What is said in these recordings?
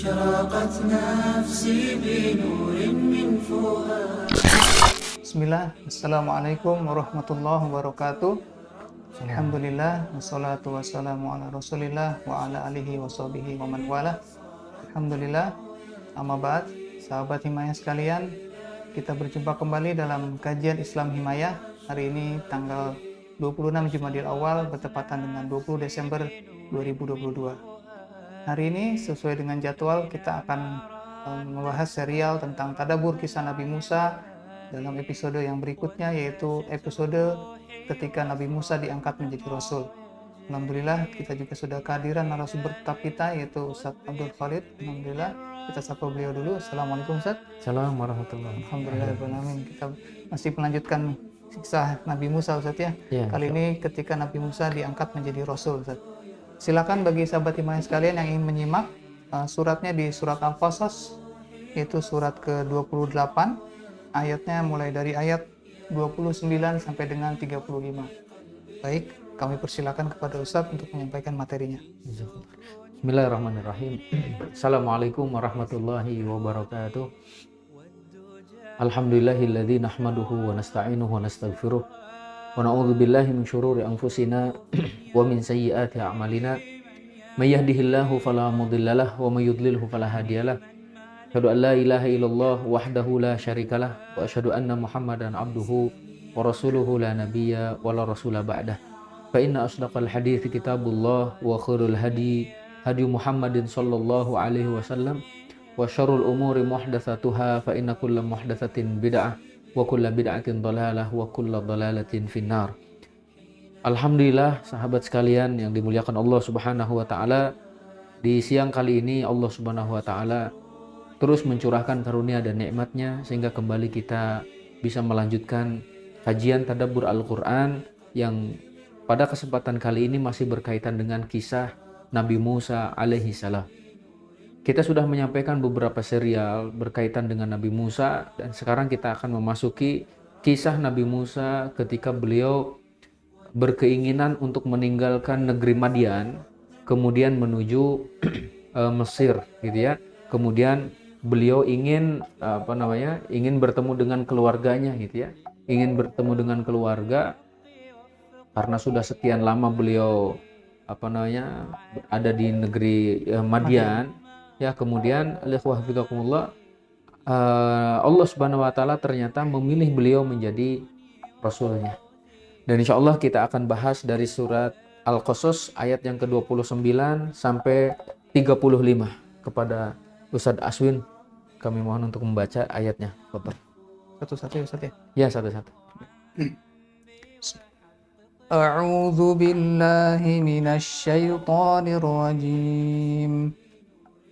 أشرقت نفسي بنور من فؤاد. Bismillah, Assalamualaikum warahmatullahi wabarakatuh. Alhamdulillah, wassalatu wassalamu ala rasulillah wa ala alihi wa sahbihi wa man wala. Alhamdulillah, amma ba'd, sahabat Himayah sekalian, kita berjumpa kembali dalam kajian Islam Himayah. Hari ini tanggal 26 Jumadil Awal bertepatan dengan 20 Desember 2022. Hari ini sesuai dengan jadwal kita akan membahas serial tentang tadabbur kisah Nabi Musa dalam episode yang berikutnya, yaitu episode ketika Nabi Musa diangkat menjadi Rasul. Alhamdulillah kita juga sudah kehadiran narasumber tetap kita, yaitu Ustaz Abdul Khalid. Alhamdulillah, kita sapa beliau dulu. Assalamualaikum Ustaz. Assalamualaikum warahmatullahi wabarakatuh. Alhamdulillah, kita masih melanjutkan kisah Nabi Musa Ustaz ya. Kali ini ketika Nabi Musa diangkat menjadi Rasul Ustaz. Silakan bagi sahabat Himayah sekalian yang ingin menyimak suratnya di surat Al-Qasas, yaitu surat ke-28, ayatnya mulai dari ayat 29 sampai dengan 35. Baik, kami persilakan kepada Ustaz untuk menyampaikan materinya. Bismillahirrahmanirrahim. Assalamualaikum warahmatullahi wabarakatuh. Alhamdulillahilladzi nahmaduhu wa nasta'inuhu wa nastaghfiruh. Wa na'udzu billahi min syururi anfusina wa min sayyiati a'malina. May yahdihillahu fala mudhillalah wa may yudlilhu fala hadiyalah. Asyhadu an la ilaha illallah wahdahu la syarikalah wa asyhadu anna Muhammadan abduhu wa rasuluhu la nabiyya wa la rasula ba'dah. Fa inna asdaqal hadithi kitabullah wa khairul hadi Muhammadin sallallahu alaihi wasallam wa syarrul umuri muhdatsatuha fa inna kulla muhdatsatin bid'ah wa kulla bid'atin dhalalah wa kulla dhalalatin finnar. Alhamdulillah sahabat sekalian yang dimuliakan Allah Subhanahu wa taala, di siang kali ini Allah Subhanahu wa taala terus mencurahkan karunia dan nikmatnya sehingga kembali kita bisa melanjutkan kajian tadabbur Al-Qur'an yang pada kesempatan kali ini masih berkaitan dengan kisah Nabi Musa alaihi salam. Kita sudah menyampaikan beberapa serial berkaitan dengan Nabi Musa, dan sekarang kita akan memasuki kisah Nabi Musa ketika beliau berkeinginan untuk meninggalkan negeri Madian, kemudian menuju Mesir, gitu ya. Kemudian beliau ingin ingin bertemu dengan keluarganya, gitu ya. Ingin bertemu dengan keluarga karena sudah sekian lama beliau ada di negeri Madian. Ya, kemudian Allah Subhanahu wa taala ternyata memilih beliau menjadi rasulnya. Dan insya Allah kita akan bahas dari surat Al-Qasas ayat yang ke-29 sampai 35. Kepada Ustadz Aswin kami mohon untuk membaca ayatnya. Bapak. Satu-satu ya Ustaz ya? Ya, satu-satu. A'udzu billahi minasy syaithanir rajim.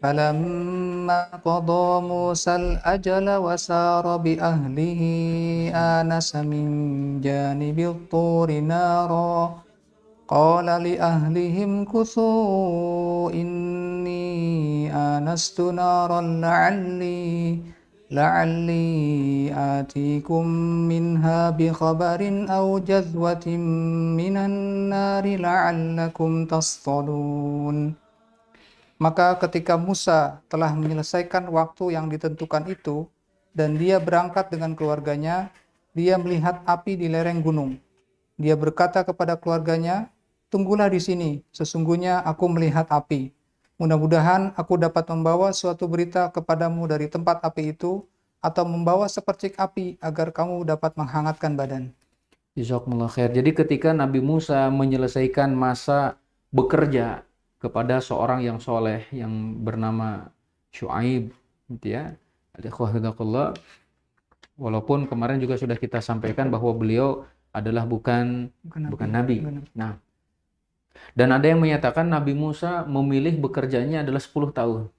فلما قضى موسى الأجل وسار بأهله آنس من جانب الطور نارا قال لأهلهم كثوا إني آنست نارا لعلي آتيكم منها بخبر أو جذوة من النار لعلكم تصطلون. Maka ketika Musa telah menyelesaikan waktu yang ditentukan itu, dan dia berangkat dengan keluarganya, dia melihat api di lereng gunung. Dia berkata kepada keluarganya, "Tunggulah di sini, sesungguhnya aku melihat api. Mudah-mudahan aku dapat membawa suatu berita kepadamu dari tempat api itu, atau membawa sepercik api agar kamu dapat menghangatkan badan." Jazakumullah khair. Jadi ketika Nabi Musa menyelesaikan masa bekerja kepada seorang yang soleh yang bernama Syuaib, gitu ya. Walaupun kemarin juga sudah kita sampaikan bahwa beliau adalah bukan nabi. Nah, dan ada yang menyatakan Nabi Musa memilih bekerjanya adalah 10 tahun.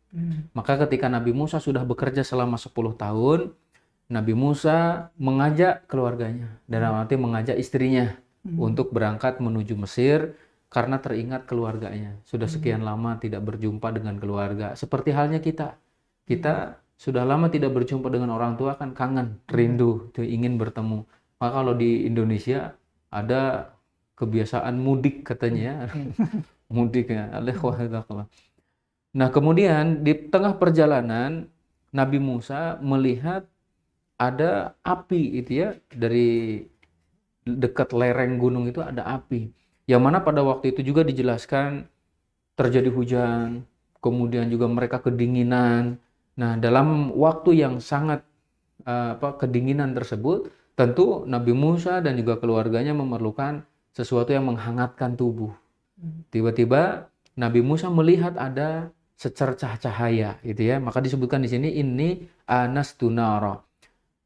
Maka ketika Nabi Musa sudah bekerja selama 10 tahun, Nabi Musa mengajak keluarganya, dalam arti mengajak istrinya untuk berangkat menuju Mesir. Karena teringat keluarganya. Sudah sekian lama tidak berjumpa dengan keluarga. Seperti halnya kita. Kita sudah lama tidak berjumpa dengan orang tua, kan kangen, rindu, ingin bertemu. Maka kalau di Indonesia ada kebiasaan mudik katanya. Mudik ya. Nah, kemudian di tengah perjalanan Nabi Musa melihat ada api itu ya, dari dekat lereng gunung itu ada api. Yang mana pada waktu itu juga dijelaskan terjadi hujan, kemudian juga mereka kedinginan. Nah, dalam waktu yang sangat kedinginan tersebut, tentu Nabi Musa dan juga keluarganya memerlukan sesuatu yang menghangatkan tubuh. Tiba-tiba Nabi Musa melihat ada secercah cahaya, gitu ya. Maka disebutkan di sini ini anastu nara.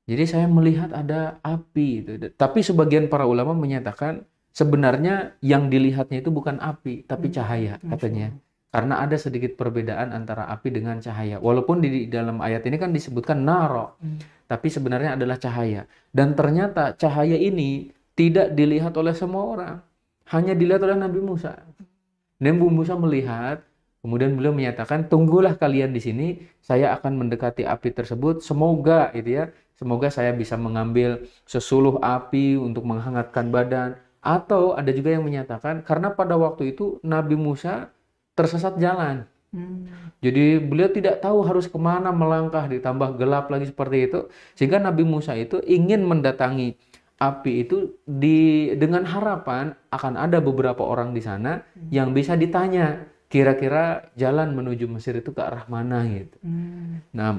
Jadi saya melihat ada api. Gitu. Tapi sebagian para ulama menyatakan sebenarnya yang dilihatnya itu bukan api, tapi cahaya katanya. Karena ada sedikit perbedaan antara api dengan cahaya. Walaupun di dalam ayat ini kan disebutkan naro, tapi sebenarnya adalah cahaya. Dan ternyata cahaya ini tidak dilihat oleh semua orang, hanya dilihat oleh Nabi Musa. Nabi Musa melihat, kemudian beliau menyatakan, tunggulah kalian di sini, saya akan mendekati api tersebut. Semoga, gitu ya, semoga saya bisa mengambil sesuluh api untuk menghangatkan badan. Atau ada juga yang menyatakan, karena pada waktu itu Nabi Musa tersesat jalan. Jadi beliau tidak tahu harus kemana melangkah, ditambah gelap lagi seperti itu. Sehingga Nabi Musa itu ingin mendatangi api itu dengan harapan akan ada beberapa orang di sana yang bisa ditanya kira-kira jalan menuju Mesir itu ke arah mana gitu. Nah,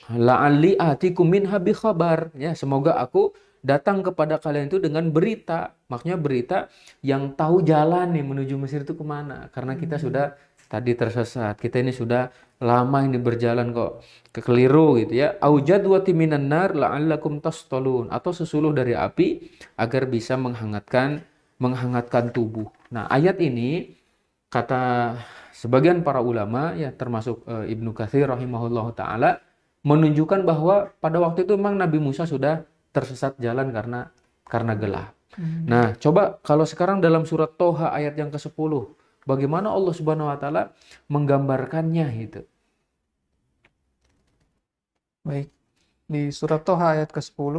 la'alli atikum minha bi khabar, ya, semoga aku datang kepada kalian itu dengan berita, maksudnya berita yang tahu jalan nih menuju Mesir itu kemana, karena kita sudah tadi tersesat, kita ini sudah lama ini berjalan kok kekeliru gitu ya. Aujadwati minan nar la'allakum tastalun, atau sesuluh dari api agar bisa menghangatkan tubuh. Nah, ayat ini kata sebagian para ulama ya, termasuk Ibnu Katsir rahimahullahu taala, menunjukkan bahwa pada waktu itu memang Nabi Musa sudah tersesat jalan karena gelap. Nah, coba kalau sekarang dalam surat Toha ayat yang ke-10, bagaimana Allah Subhanahu wa taala menggambarkannya itu. Baik. Di surat Toha ayat ke-10,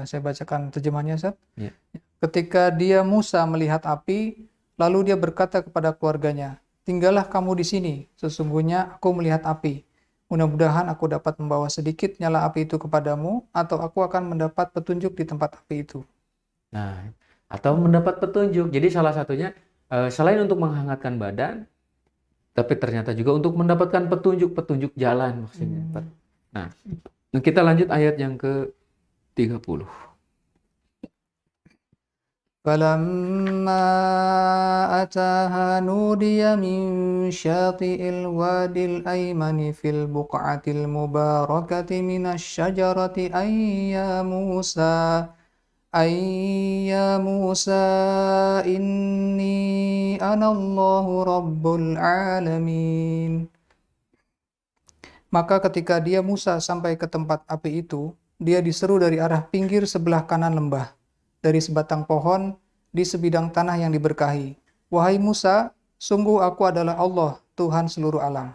saya bacakan terjemahannya, Ustaz. Ya. Ketika dia Musa melihat api, lalu dia berkata kepada keluarganya, "Tinggallah kamu di sini, sesungguhnya aku melihat api. Mudah-mudahan aku dapat membawa sedikit nyala api itu kepadamu, atau aku akan mendapat petunjuk di tempat api itu." Nah, atau mendapat petunjuk. Jadi salah satunya selain untuk menghangatkan badan, tapi ternyata juga untuk mendapatkan petunjuk jalan maksudnya. Nah, kita lanjut ayat yang ke-30. فَلَمَّا أَتَاهَا نُودِيَ مِن شَاطِئِ الْوَادِ الْأَيْمَنِ فِي الْبُقْعَةِ الْمُبَارَكَةِ مِنَ الشَّجَرَةِ أَن يَا مُوسَى إِنِّي أَنَا اللَّهُ رَبُّ الْعَالَمِينَ. Maka ketika dia Musa sampai ke tempat api itu, dia diseru dari arah pinggir sebelah kanan lembah, dari sebatang pohon di sebidang tanah yang diberkahi. "Wahai Musa, sungguh aku adalah Allah, Tuhan seluruh alam."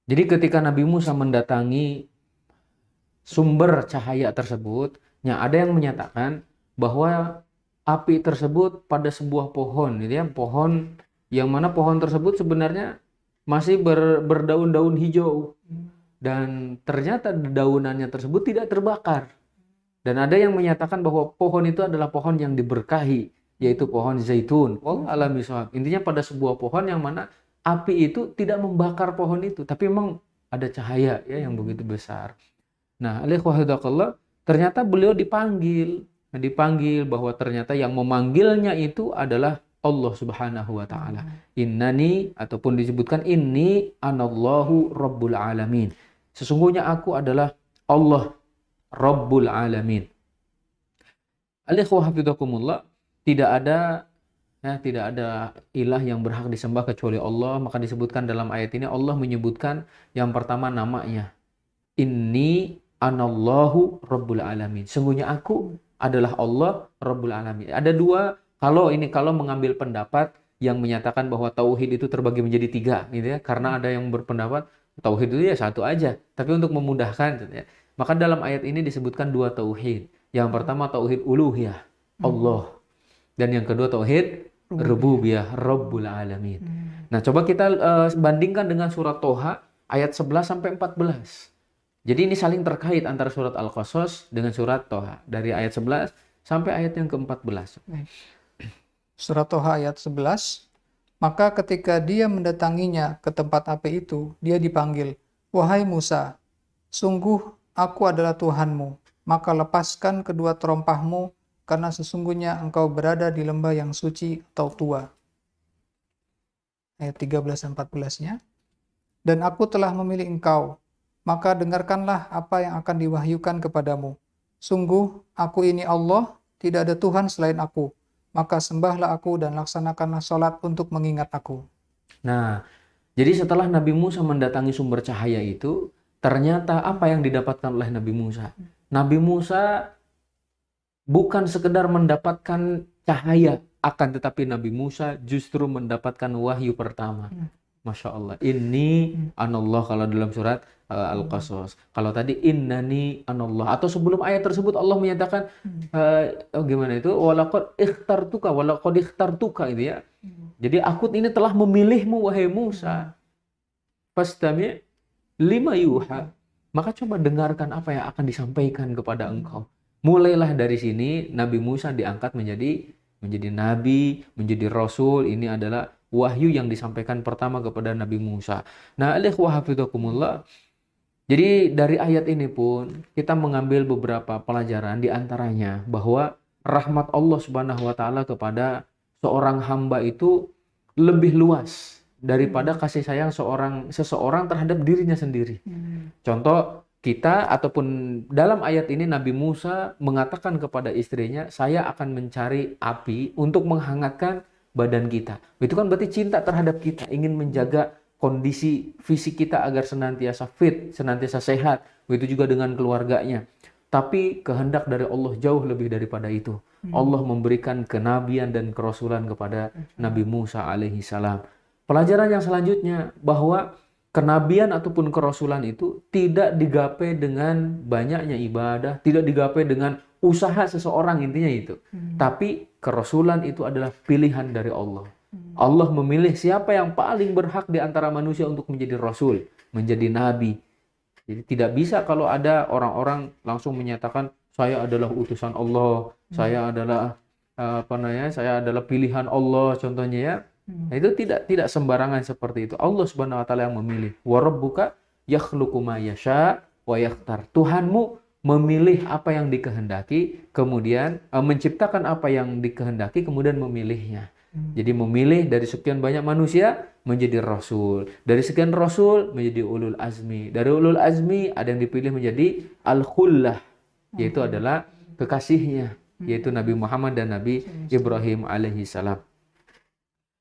Jadi ketika Nabi Musa mendatangi sumber cahaya tersebut, ada yang menyatakan bahwa api tersebut pada sebuah pohon, gitu ya, pohon yang mana pohon tersebut sebenarnya masih berdaun-daun hijau, dan ternyata daunannya tersebut tidak terbakar. Dan ada yang menyatakan bahwa pohon itu adalah pohon yang diberkahi, yaitu pohon zaitun. Wallahu a'lam bishawab. Intinya pada sebuah pohon yang mana api itu tidak membakar pohon itu, tapi memang ada cahaya ya yang begitu besar. Nah, alaihi ternyata beliau dipanggil bahwa ternyata yang memanggilnya itu adalah Allah Subhanahu wa taala. Innani, ataupun disebutkan inni anallahu rabbul alamin. Sesungguhnya aku adalah Allah Rabbul Alamin. Alaihi tidak ada ilah yang berhak disembah kecuali Allah. Maka disebutkan dalam ayat ini, Allah menyebutkan yang pertama namanya, Inni anallahu Rabbul Alamin. Sungguhnya aku adalah Allah Rabbul Alamin. Ada dua, kalau mengambil pendapat yang menyatakan bahwa tauhid itu terbagi menjadi tiga, gitu ya. Karena ada yang berpendapat tauhid itu ya satu aja. Tapi untuk memudahkan, gitu ya, maka dalam ayat ini disebutkan dua tauhid. Yang pertama tauhid uluhiyah, Allah. Dan yang kedua tauhid rububiyah, Rabbul Alamin. Nah, coba kita bandingkan dengan surat Toha ayat 11 sampai 14. Jadi ini saling terkait antara surat Al-Qasas dengan surat Toha. Dari ayat 11 sampai ayat yang ke-14. Surat Toha ayat 11. Maka ketika dia mendatanginya ke tempat api itu, dia dipanggil, "Wahai Musa, sungguh aku adalah Tuhanmu, maka lepaskan kedua terompahmu, karena sesungguhnya engkau berada di lembah yang suci atau tua." Ayat 13 dan 14-nya. "Dan aku telah memilih engkau, maka dengarkanlah apa yang akan diwahyukan kepadamu. Sungguh, aku ini Allah, tidak ada Tuhan selain aku. Maka sembahlah aku dan laksanakanlah sholat untuk mengingat aku." Nah, jadi setelah Nabi Musa mendatangi sumber cahaya itu, ternyata apa yang didapatkan oleh Nabi Musa? Nabi Musa bukan sekedar mendapatkan cahaya, akan tetapi Nabi Musa justru mendapatkan wahyu pertama. Masya Allah. Ini anallah kalau dalam surat Al-Qasas. Kalau tadi innani anallah. Atau sebelum ayat tersebut Allah menyatakan gimana itu? Walaqad ikhtartuka itu ya. Jadi aku ini telah memilihmu wahai Musa. Fastami' lima yuha. Maka coba dengarkan apa yang akan disampaikan kepada engkau. Mulailah dari sini Nabi Musa diangkat menjadi nabi, menjadi rasul. Ini adalah wahyu yang disampaikan pertama kepada Nabi Musa. Nah, ikhwah hafizakumullah. Jadi dari ayat ini pun kita mengambil beberapa pelajaran, di antaranya bahwa rahmat Allah Subhanahu wa taala kepada seorang hamba itu lebih luas daripada kasih sayang seseorang terhadap dirinya sendiri. Contoh, kita ataupun dalam ayat ini Nabi Musa mengatakan kepada istrinya, "Saya akan mencari api untuk menghangatkan badan kita." Itu kan berarti cinta terhadap kita, ingin menjaga kondisi fisik kita agar senantiasa fit, senantiasa sehat. Begitu juga dengan keluarganya. Tapi kehendak dari Allah jauh lebih daripada itu. Allah memberikan kenabian dan kerasulan kepada Nabi Musa alaihi salam. Pelajaran yang selanjutnya bahwa kenabian ataupun kerasulan itu tidak digapai dengan banyaknya ibadah, tidak digapai dengan usaha seseorang, intinya itu. Tapi kerasulan itu adalah pilihan dari Allah. Allah memilih siapa yang paling berhak di antara manusia untuk menjadi rasul, menjadi nabi. Jadi tidak bisa kalau ada orang-orang langsung menyatakan saya adalah utusan Allah, saya adalah saya adalah pilihan Allah contohnya ya. Nah, itu tidak sembarangan seperti itu. Allah Subhanahu wa taala yang memilih. Wa rabbuka yakhluqu ma yasha wa yakhtar. Tuhanmu memilih apa yang dikehendaki, kemudian menciptakan apa yang dikehendaki, kemudian memilihnya. Jadi memilih dari sekian banyak manusia menjadi rasul. Dari sekian rasul menjadi ulul azmi. Dari ulul azmi ada yang dipilih menjadi al-khullah, yaitu adalah kekasihnya, yaitu Nabi Muhammad dan Nabi Ibrahim alaihi salam.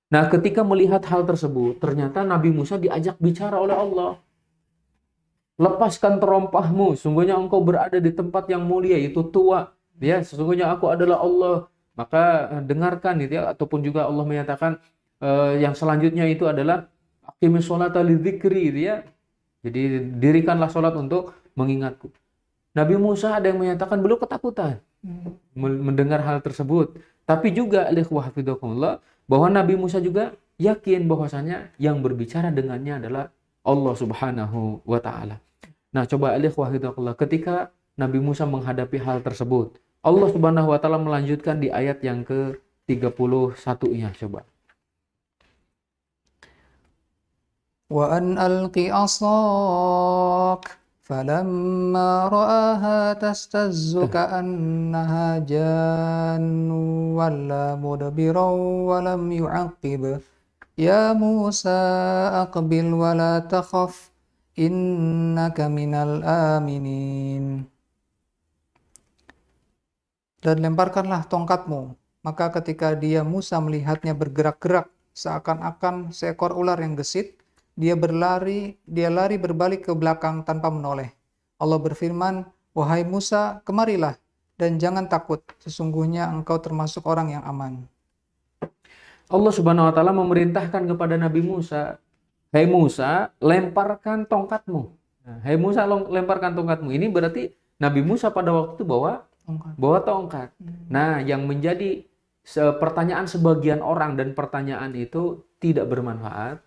Nah, ketika melihat hal tersebut, ternyata Nabi Musa diajak bicara oleh Allah. Lepaskan terompahmu, sungguhnya engkau berada di tempat yang mulia, yaitu tua. Ya, sesungguhnya aku adalah Allah. Maka dengarkan itu ya, ataupun juga Allah menyatakan yang selanjutnya itu adalah aqimis sholata lidzikri itu ya. Jadi dirikanlah sholat untuk mengingatku. Nabi Musa ada yang menyatakan beliau ketakutan mendengar hal tersebut. Tapi juga ikhwah hafizakumullah bahwa Nabi Musa juga yakin bahwasanya yang berbicara dengannya adalah Allah Subhanahu wa taala. Nah, coba ikhwah hafizakumullah ketika Nabi Musa menghadapi hal tersebut, Allah Subhanahu wa taala melanjutkan di ayat yang ke-31-nya, coba. Wa an alqi asak falamma ra'aha tastazzu ka'annaha jannu walla mudbiran wa lam yu'aqib ya Musa aqbil wa la takhaf innaka minal aminin. Dan lemparkanlah tongkatmu. Maka ketika Musa melihatnya bergerak-gerak seakan-akan seekor ular yang gesit, dia lari berbalik ke belakang tanpa menoleh. Allah berfirman, "Wahai Musa, kemarilah dan jangan takut, sesungguhnya engkau termasuk orang yang aman." Allah Subhanahu wa taala memerintahkan kepada Nabi Musa, "Hai Musa, lemparkan tongkatmu." Nah, "Hai Musa, lemparkan tongkatmu." Ini berarti Nabi Musa pada waktu itu bawa tongkat. Nah, yang menjadi pertanyaan sebagian orang dan pertanyaan itu tidak bermanfaat.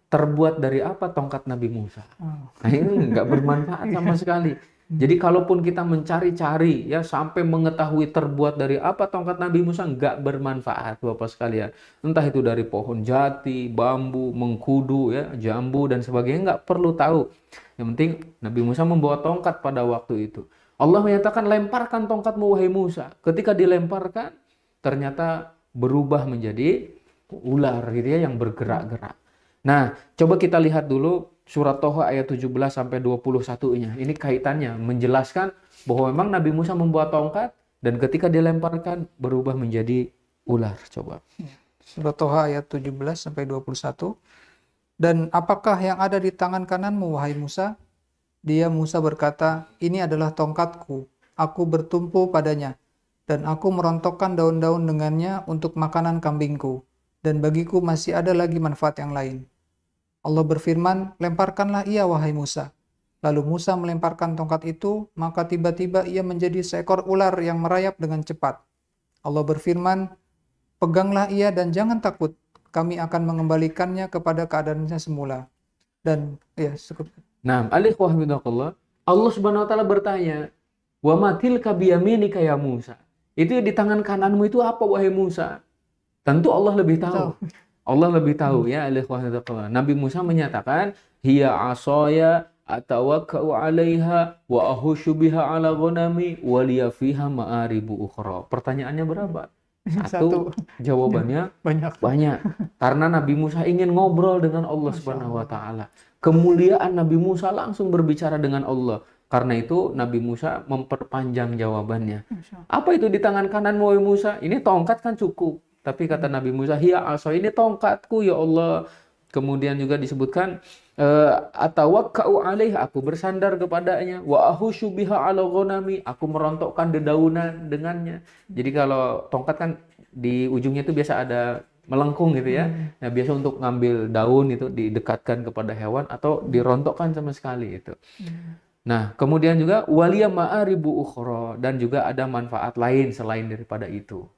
Terbuat dari apa tongkat Nabi Musa? Nah, ini nggak bermanfaat sama sekali. Jadi kalaupun kita mencari-cari ya sampai mengetahui terbuat dari apa tongkat Nabi Musa, nggak bermanfaat Bapak sekalian. Entah itu dari pohon jati, bambu, mengkudu, ya, jambu dan sebagainya, nggak perlu tahu. Yang penting Nabi Musa membawa tongkat pada waktu itu. Allah menyatakan lemparkan tongkatmu wahai Musa. Ketika dilemparkan ternyata berubah menjadi ular gitu ya yang bergerak-gerak. Nah, coba kita lihat dulu surat Toha ayat 17 sampai 21-nya. Ini kaitannya menjelaskan bahwa memang Nabi Musa membawa tongkat dan ketika dilemparkan berubah menjadi ular. Coba. Surat Toha ayat 17 sampai 21. Dan apakah yang ada di tangan kananmu wahai Musa? Dia Musa berkata, ini adalah tongkatku. Aku bertumpu padanya dan aku merontokkan daun-daun dengannya untuk makanan kambingku. Dan bagiku masih ada lagi manfaat yang lain. Allah berfirman, lemparkanlah ia wahai Musa. Lalu Musa melemparkan tongkat itu, maka tiba-tiba ia menjadi seekor ular yang merayap dengan cepat. Allah berfirman, peganglah ia dan jangan takut, kami akan mengembalikannya kepada keadaannya semula. Dan ya cukup. Nah, Allah Subhanahu wa taala bertanya, "Wa ma tilka biyaminika ya Musa?" Itu di tangan kananmu itu apa wahai Musa? Tentu Allah lebih tahu. Allah lebih tahu ya. Nabi Musa menyatakan, hiya asaya atawakka'u 'alaiha wa ahushu biha 'ala ghanami wa liya fiha ma'aribu ukhra. Pertanyaannya berapa? Satu. Jawabannya banyak. Karena Nabi Musa ingin ngobrol dengan Allah Subhanahu wa taala. Kemuliaan Nabi Musa langsung berbicara dengan Allah. Karena itu Nabi Musa memperpanjang jawabannya. Apa itu di tangan kanan wahai Musa? Ini tongkat kan cukup. Tapi kata Nabi Musa, hiya asa, ini tongkatku ya Allah. Kemudian juga disebutkan atawakka'u 'alaiha, aku bersandar kepadanya, wa ahushu biha 'ala ghanami, aku merontokkan dedaunan dengannya. Jadi kalau tongkat kan di ujungnya itu biasa ada melengkung gitu ya. Nah, biasa untuk ngambil daun itu didekatkan kepada hewan atau dirontokkan sama sekali itu. Nah, kemudian juga waliya ma'aribu ukhra, dan juga ada manfaat lain selain daripada itu.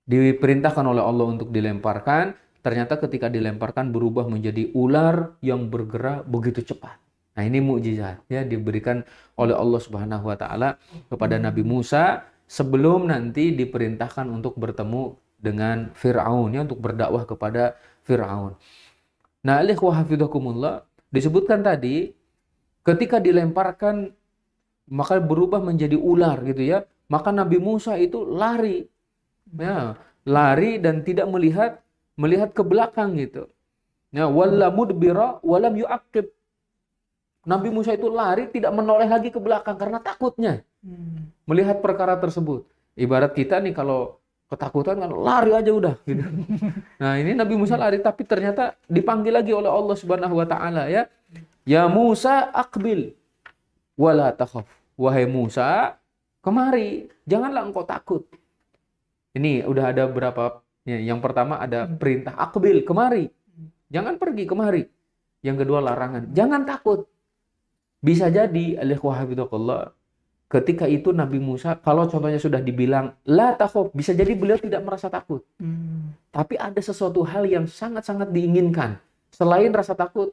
Diperintahkan oleh Allah untuk dilemparkan, ternyata ketika dilemparkan berubah menjadi ular yang bergerak begitu cepat. Nah, ini mukjizat ya diberikan oleh Allah Subhanahu wa taala kepada Nabi Musa sebelum nanti diperintahkan untuk bertemu dengan Firaun ya, untuk berdakwah kepada Firaun. Nah, disebutkan tadi ketika dilemparkan maka berubah menjadi ular gitu ya. Maka Nabi Musa itu lari. Ya, lari dan tidak melihat ke belakang gitu. Ya, walla mudbira walam yu'aqib. Nabi Musa itu lari tidak menoleh lagi ke belakang karena takutnya melihat perkara tersebut. Ibarat kita nih kalau ketakutan kan lari aja udah gitu. Nah, ini Nabi Musa lari tapi ternyata dipanggil lagi oleh Allah Subhanahu wa taala ya. Ya Musa aqbil wala takhaf. Wahai Musa, kemari, janganlah engkau takut. Ini udah ada berapa? Ya, yang pertama ada perintah aqbil, kemari. Jangan pergi, kemari. Yang kedua larangan, jangan takut. Bisa jadi, ketika itu Nabi Musa, kalau contohnya sudah dibilang, la takhaf, bisa jadi beliau tidak merasa takut. Tapi ada sesuatu hal yang sangat-sangat diinginkan. Selain rasa takut,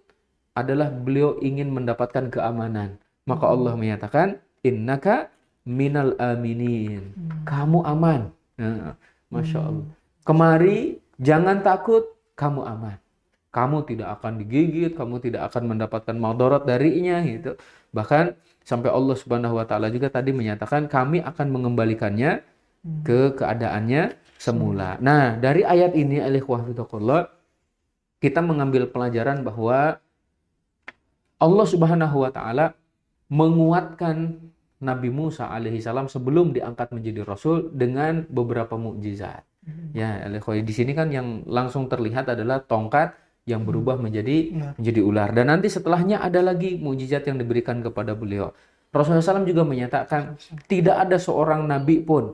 adalah beliau ingin mendapatkan keamanan. Maka Allah menyatakan, innaka minal aminin. Kamu aman. Nah, Masya Allah. Kemari, jangan takut, kamu aman. Kamu tidak akan digigit, kamu tidak akan mendapatkan madarat darinya gitu. Bahkan sampai Allah Subhanahu wa taala juga tadi menyatakan kami akan mengembalikannya ke keadaannya semula. Nah, dari ayat ini kita mengambil pelajaran bahwa Allah Subhanahu wa taala menguatkan Nabi Musa alaihissalam sebelum diangkat menjadi rasul dengan beberapa mukjizat. Ya, di sini kan yang langsung terlihat adalah tongkat yang berubah menjadi ular. Dan nanti setelahnya ada lagi mukjizat yang diberikan kepada beliau. Rasulullah SAW juga menyatakan tidak ada seorang nabi pun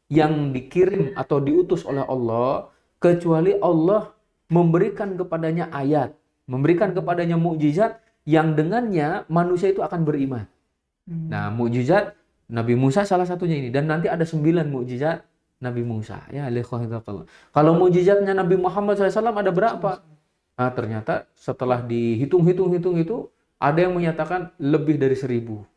yang dikirim atau diutus oleh Allah kecuali Allah memberikan kepadanya ayat, memberikan kepadanya mukjizat yang dengannya manusia itu akan beriman. Nah, mukjizat Nabi Musa salah satunya ini. Dan nanti ada 9 mukjizat Nabi Musa. Ya, kalau mukjizatnya Nabi Muhammad SAW ada berapa? Nah, ternyata setelah dihitung-hitung itu, ada yang menyatakan lebih dari 1000.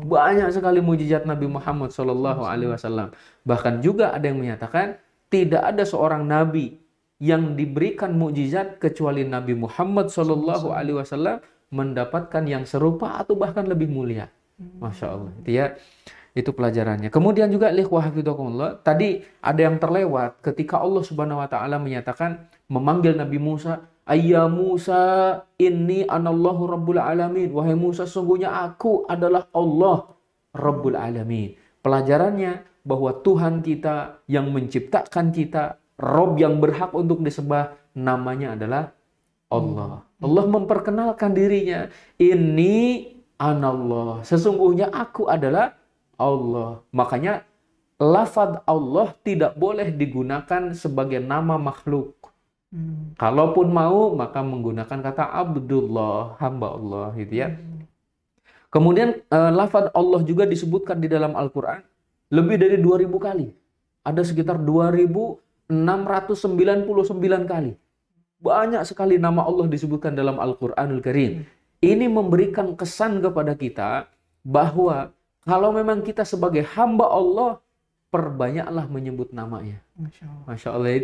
Banyak sekali mukjizat Nabi Muhammad SAW. Bahkan juga ada yang menyatakan tidak ada seorang nabi yang diberikan mukjizat kecuali Nabi Muhammad SAW mendapatkan yang serupa atau bahkan lebih mulia. Masya Allah. Itu pelajarannya. Kemudian juga tadi ada yang terlewat ketika Allah Subhanahu wa taala menyatakan memanggil Nabi Musa, "Ayya Musa, inni anallahu rabbul alamin." Wahai Musa, sungguhnya aku adalah Allah Rabbul alamin. Pelajarannya bahwa Tuhan kita yang menciptakan kita, Rabb yang berhak untuk disembah, namanya adalah Allah. Allah memperkenalkan dirinya, "Inni anallah." Sesungguhnya aku adalah Allah. Makanya lafaz Allah tidak boleh digunakan sebagai nama makhluk. Kalaupun mau, maka menggunakan kata Abdullah, hamba Allah, gitu ya. Kemudian lafaz Allah juga disebutkan di dalam Al-Quran lebih dari 2000 kali. Ada sekitar 2699 kali. Banyak sekali nama Allah disebutkan dalam Al-Quranul Karim. Ini memberikan kesan kepada kita bahwa kalau memang kita sebagai hamba Allah, perbanyaklah menyebut namanya. Masya Allah.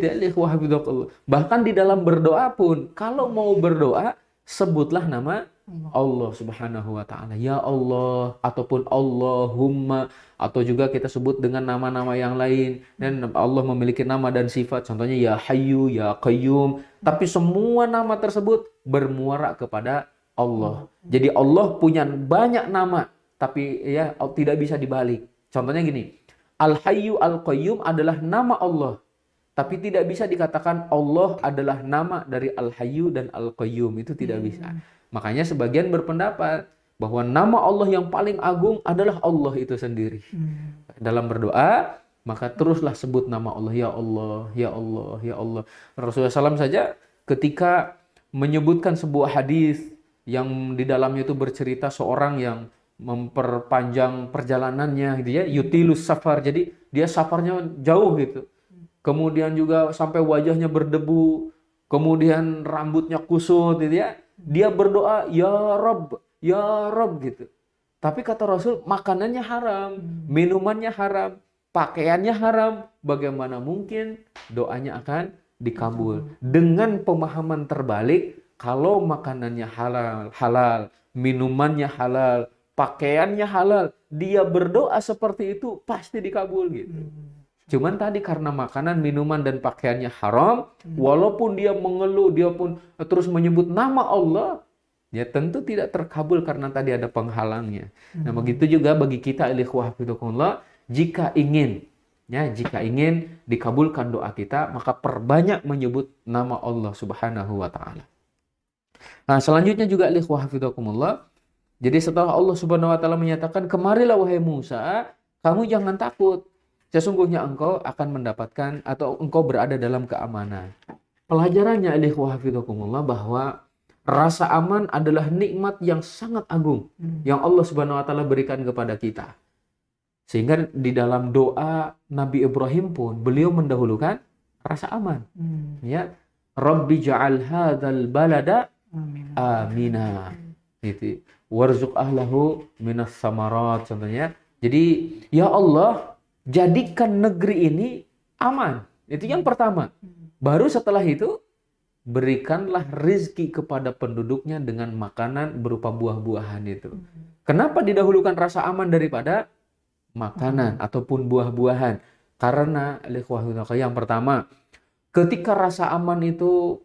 Bahkan di dalam berdoa pun, kalau mau berdoa, sebutlah nama Allah Subhanahu wa ta'ala. Ya Allah, ataupun Allahumma, atau juga kita sebut dengan nama-nama yang lain. Dan Allah memiliki nama dan sifat, contohnya Ya Hayyu, Ya Qayyum. Tapi semua nama tersebut bermuara kepada Allah. Jadi Allah punya banyak nama, tapi ya tidak bisa dibalik. Contohnya gini, Al-Hayyu Al-Qayyum adalah nama Allah, tapi tidak bisa dikatakan Allah adalah nama dari Al-Hayyu dan Al-Qayyum. Itu tidak bisa. Makanya sebagian berpendapat bahwa nama Allah yang paling agung adalah Allah itu sendiri. Dalam berdoa, maka teruslah sebut nama Allah. Ya Allah, Ya Allah, Ya Allah. Rasulullah SAW saja ketika menyebutkan sebuah hadis yang di dalamnya itu bercerita seorang yang memperpanjang perjalanannya gitu ya, yutilus safar, jadi dia safarnya jauh gitu, kemudian juga sampai wajahnya berdebu, kemudian rambutnya kusut gitu ya, dia berdoa ya Rabb gitu. Tapi kata Rasul, makanannya haram, minumannya haram, pakaiannya haram, bagaimana mungkin doanya akan dikabul? Dengan pemahaman terbalik, kalau makanannya halal, minumannya halal, pakaiannya halal, dia berdoa seperti itu pasti dikabul gitu. Cuman tadi karena makanan, minuman, dan pakaiannya haram, walaupun dia mengeluh, dia pun terus menyebut nama Allah, ya tentu tidak terkabul karena tadi ada penghalangnya. Nah begitu juga bagi kita jika ingin dikabulkan doa kita, maka perbanyak menyebut nama Allah Subhanahu wa ta'ala. Nah selanjutnya juga jadi setelah Allah Subhanahu wa ta'ala menyatakan, "Kemarilah wahai Musa, kamu jangan takut. Sesungguhnya engkau akan mendapatkan atau engkau berada dalam keamanan." Pelajarannya bahwa rasa aman adalah nikmat yang sangat agung yang Allah Subhanahu wa ta'ala berikan kepada kita. Sehingga di dalam doa Nabi Ibrahim pun beliau mendahulukan rasa aman. Ya, Rabbi ja'al hadzal balada amina. Gitu. Warzuq ahlahu minas samarat, contohnya. Jadi ya Allah, jadikan negeri ini aman. Itu yang pertama. Baru setelah itu berikanlah rizki kepada penduduknya dengan makanan berupa buah-buahan itu. Kenapa didahulukan rasa aman daripada makanan ataupun buah-buahan? Karena yang pertama, ketika rasa aman itu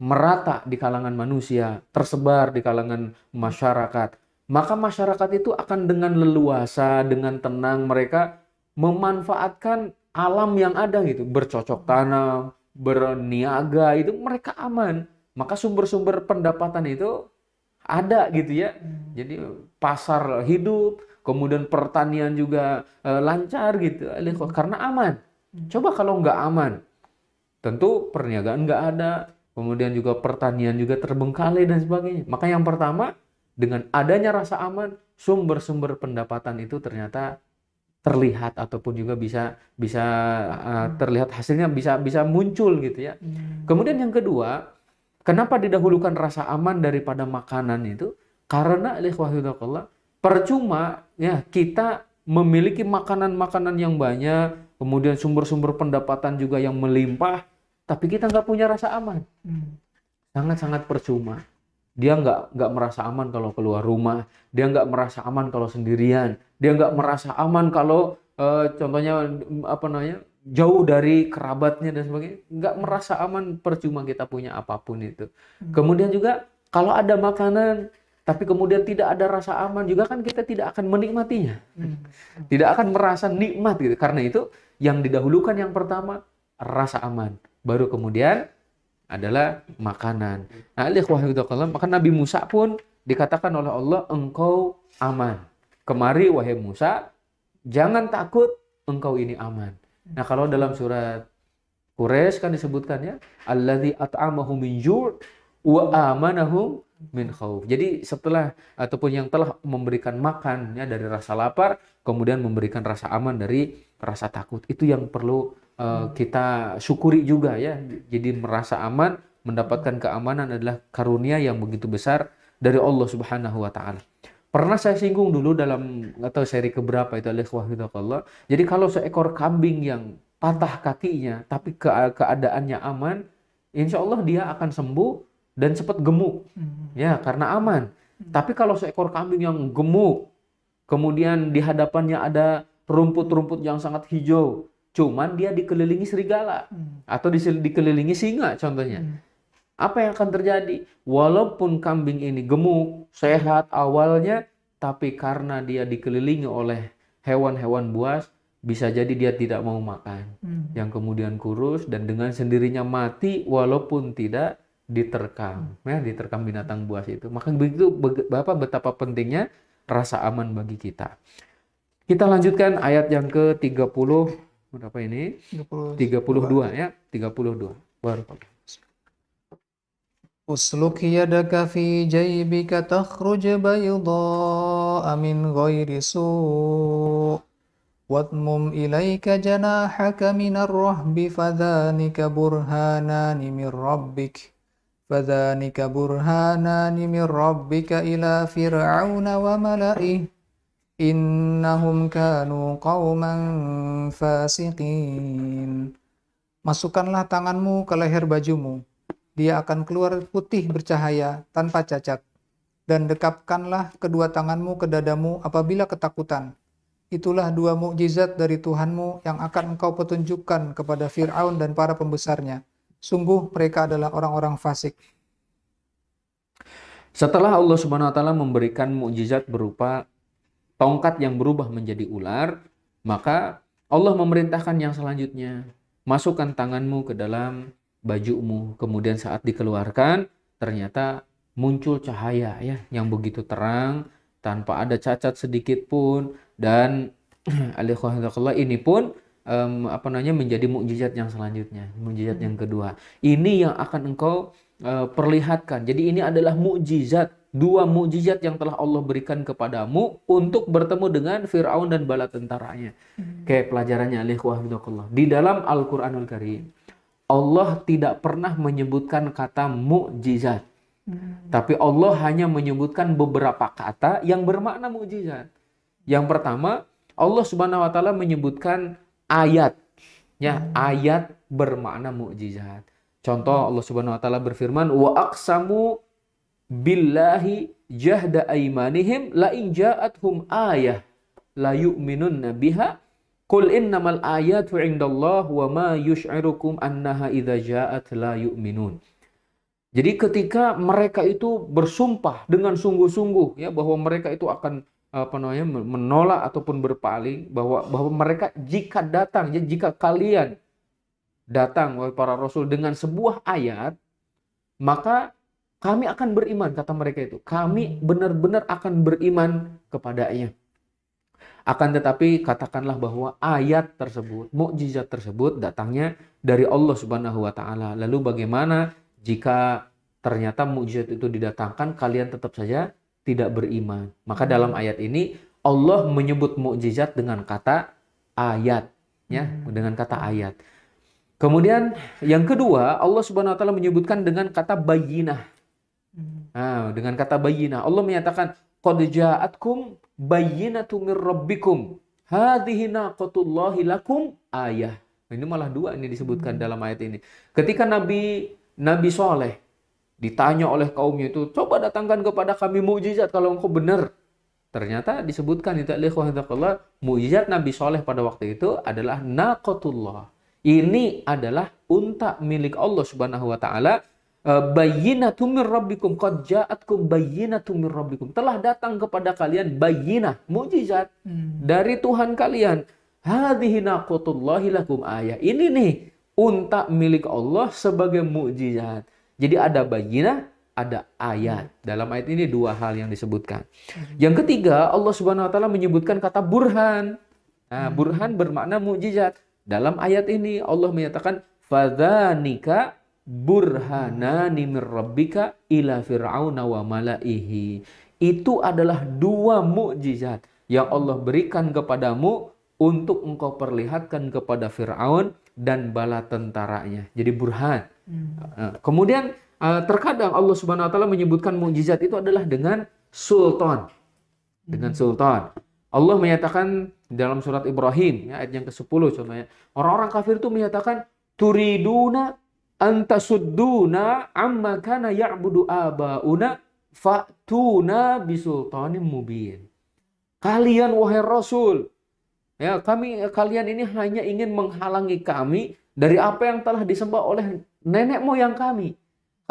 merata di kalangan manusia, tersebar di kalangan masyarakat, maka masyarakat itu akan dengan leluasa, dengan tenang mereka memanfaatkan alam yang ada gitu, bercocok tanam, berniaga, itu mereka aman. Maka sumber-sumber pendapatan itu ada gitu ya. Jadi pasar hidup, kemudian pertanian juga lancar gitu, karena aman. Coba kalau nggak aman, tentu perniagaan nggak ada, kemudian juga pertanian juga terbengkalai dan sebagainya. Maka yang pertama, dengan adanya rasa aman, sumber-sumber pendapatan itu ternyata terlihat ataupun juga bisa bisa terlihat hasilnya bisa muncul gitu ya. Kemudian yang kedua, kenapa didahulukan rasa aman daripada makanan itu? Karena ikhwahidzakallah, percuma ya kita memiliki makanan-makanan yang banyak, kemudian sumber-sumber pendapatan juga yang melimpah, tapi kita nggak punya rasa aman. Sangat-sangat percuma. Dia nggak merasa aman kalau keluar rumah, dia nggak merasa aman kalau sendirian, dia nggak merasa aman kalau contohnya apa namanya jauh dari kerabatnya dan sebagainya, nggak merasa aman, percuma kita punya apapun itu. Kemudian juga kalau ada makanan tapi kemudian tidak ada rasa aman juga kan kita tidak akan menikmatinya, tidak akan merasa nikmat gitu. Karena itu yang didahulukan yang pertama rasa aman, baru kemudian adalah makanan. Nah, maka Nabi Musa pun dikatakan oleh Allah, engkau aman. Kemari wahai Musa, jangan takut, engkau ini aman. Nah, kalau dalam surat Quraisy kan disebutkan ya, alladzi at'amahum min ju' wa amanahum min khauf. Jadi setelah ataupun yang telah memberikan makan ya dari rasa lapar, kemudian memberikan rasa aman dari rasa takut. Itu yang perlu kita syukuri juga ya. Jadi merasa aman, mendapatkan keamanan adalah karunia yang begitu besar dari Allah Subhanahu wa taala. Pernah saya singgung dulu dalam atau seri keberapa itu Allah. Jadi kalau seekor kambing yang patah kakinya tapi keadaannya aman, insya Allah dia akan sembuh dan cepat gemuk. Ya, karena aman. Tapi kalau seekor kambing yang gemuk, kemudian di hadapannya ada rumput-rumput yang sangat hijau, cuman dia dikelilingi serigala atau dikelilingi singa contohnya. Apa yang akan terjadi? Walaupun kambing ini gemuk, sehat awalnya, tapi karena dia dikelilingi oleh hewan-hewan buas, bisa jadi dia tidak mau makan. Yang kemudian kurus dan dengan sendirinya mati walaupun tidak diterkam. Ya, diterkam binatang buas itu. Maka begitu betapa pentingnya rasa aman bagi kita. Kita lanjutkan ayat yang ke-30. Berapa ini? 32 ya, 32. Barakallahu. Usluk yadaka fi jaybika takhruj bayda'a min ghairi su' wadmum ilayka janahaka minar rahbi fadhanika burhanani min rabbika ila fir'auna wa mala'ih innahum kanu qauman fasiqin. Masukkanlah tanganmu ke leher bajumu, dia akan keluar putih bercahaya tanpa cacat, dan dekapkanlah kedua tanganmu ke dadamu apabila ketakutan. Itulah dua mukjizat dari Tuhanmu yang akan engkau petunjukkan kepada Fir'aun dan para pembesarnya. Sungguh mereka adalah orang-orang fasik. Setelah Allah Subhanahu wa taala memberikan mukjizat berupa tongkat yang berubah menjadi ular, maka Allah memerintahkan yang selanjutnya, masukkan tanganmu ke dalam bajumu. Kemudian saat dikeluarkan, ternyata muncul cahaya ya yang begitu terang, tanpa ada cacat sedikit pun, dan alhamdulillah ini pun menjadi mukjizat yang selanjutnya, mukjizat yang kedua. Ini yang akan engkau perlihatkan. Jadi ini adalah mukjizat, dua mukjizat yang telah Allah berikan kepadamu untuk bertemu dengan Fir'aun dan bala tentaranya. Kayak pelajarannya alhamdulillah. Di dalam Al-Qur'anul Karim, Allah tidak pernah menyebutkan kata mukjizat. Tapi Allah hanya menyebutkan beberapa kata yang bermakna mukjizat. Yang pertama, Allah Subhanahu wa taala menyebutkan ayat. Ya, ayat bermakna mukjizat. Contoh Allah Subhanahu wa taala berfirman, "Wa aqsamu billahi jahda aymanihim la in ja'atuhum ayah la yu'minunna biha qul innamal ayatu 'indallah wa ma yusy'irukum annaha idza ja'at la yu'minun." Jadi ketika mereka itu bersumpah dengan sungguh-sungguh ya bahwa mereka itu akan menolak ataupun berpaling, bahwa mereka jika datang, ya, jika kalian datang wahai para rasul dengan sebuah ayat, maka kami akan beriman, kata mereka itu. Kami benar-benar akan beriman kepadanya. Akan tetapi katakanlah bahwa ayat tersebut, mukjizat tersebut datangnya dari Allah Subhanahu wa taala. Lalu bagaimana jika ternyata mukjizat itu didatangkan, kalian tetap saja tidak beriman? Maka dalam ayat ini Allah menyebut mukjizat dengan kata ayat, ya, dengan kata ayat. Kemudian yang kedua, Allah Subhanahu wa taala menyebutkan dengan kata bayyinah. Nah, dengan kata bayyinah, Allah menyatakan qad ja'atkum bayyinatun mir rabbikum. Hadhihi naqatullahi lakum ayah. Ini malah dua ini disebutkan dalam ayat ini. Ketika Nabi Soleh ditanya oleh kaumnya itu, coba datangkan kepada kami mukjizat kalau engkau benar. Ternyata disebutkan itu Allah, mukjizat Nabi Soleh pada waktu itu adalah naqatullah. Ini adalah unta milik Allah Subhanahu wa taala. Bayyinatum mir rabbikum, qad ja'atkum bayyinatum mir rabbikum. Telah datang kepada kalian bayyinah, mukjizat dari Tuhan kalian. Hadhihi naqatullahi lakum ayah. Ini nih unta milik Allah sebagai mukjizat. Jadi ada bayyinah, ada ayat. Dalam ayat ini dua hal yang disebutkan. Yang ketiga, Allah Subhanahu wa taala menyebutkan kata burhan. Nah, burhan bermakna mukjizat. Dalam ayat ini Allah menyatakan fadzanika burhanani mir rabbika ila fir'auna wa malaihi. Itu adalah dua mukjizat yang Allah berikan kepadamu untuk engkau perlihatkan kepada Fir'aun dan bala tentaranya. Jadi burhan. Kemudian terkadang Allah Subhanahu wa taala menyebutkan mukjizat itu adalah dengan sultan. Dengan sultan. Allah menyatakan dalam surat Ibrahim, ya, ayat yang ke-10 contohnya. Orang-orang kafir itu menyatakan turiduna antasudduna amma kana ya'budu abauna fa'tuna bisultanin mubin. Kalian wahai Rasul, ya, kalian ini hanya ingin menghalangi kami dari apa yang telah disembah oleh nenek moyang kami.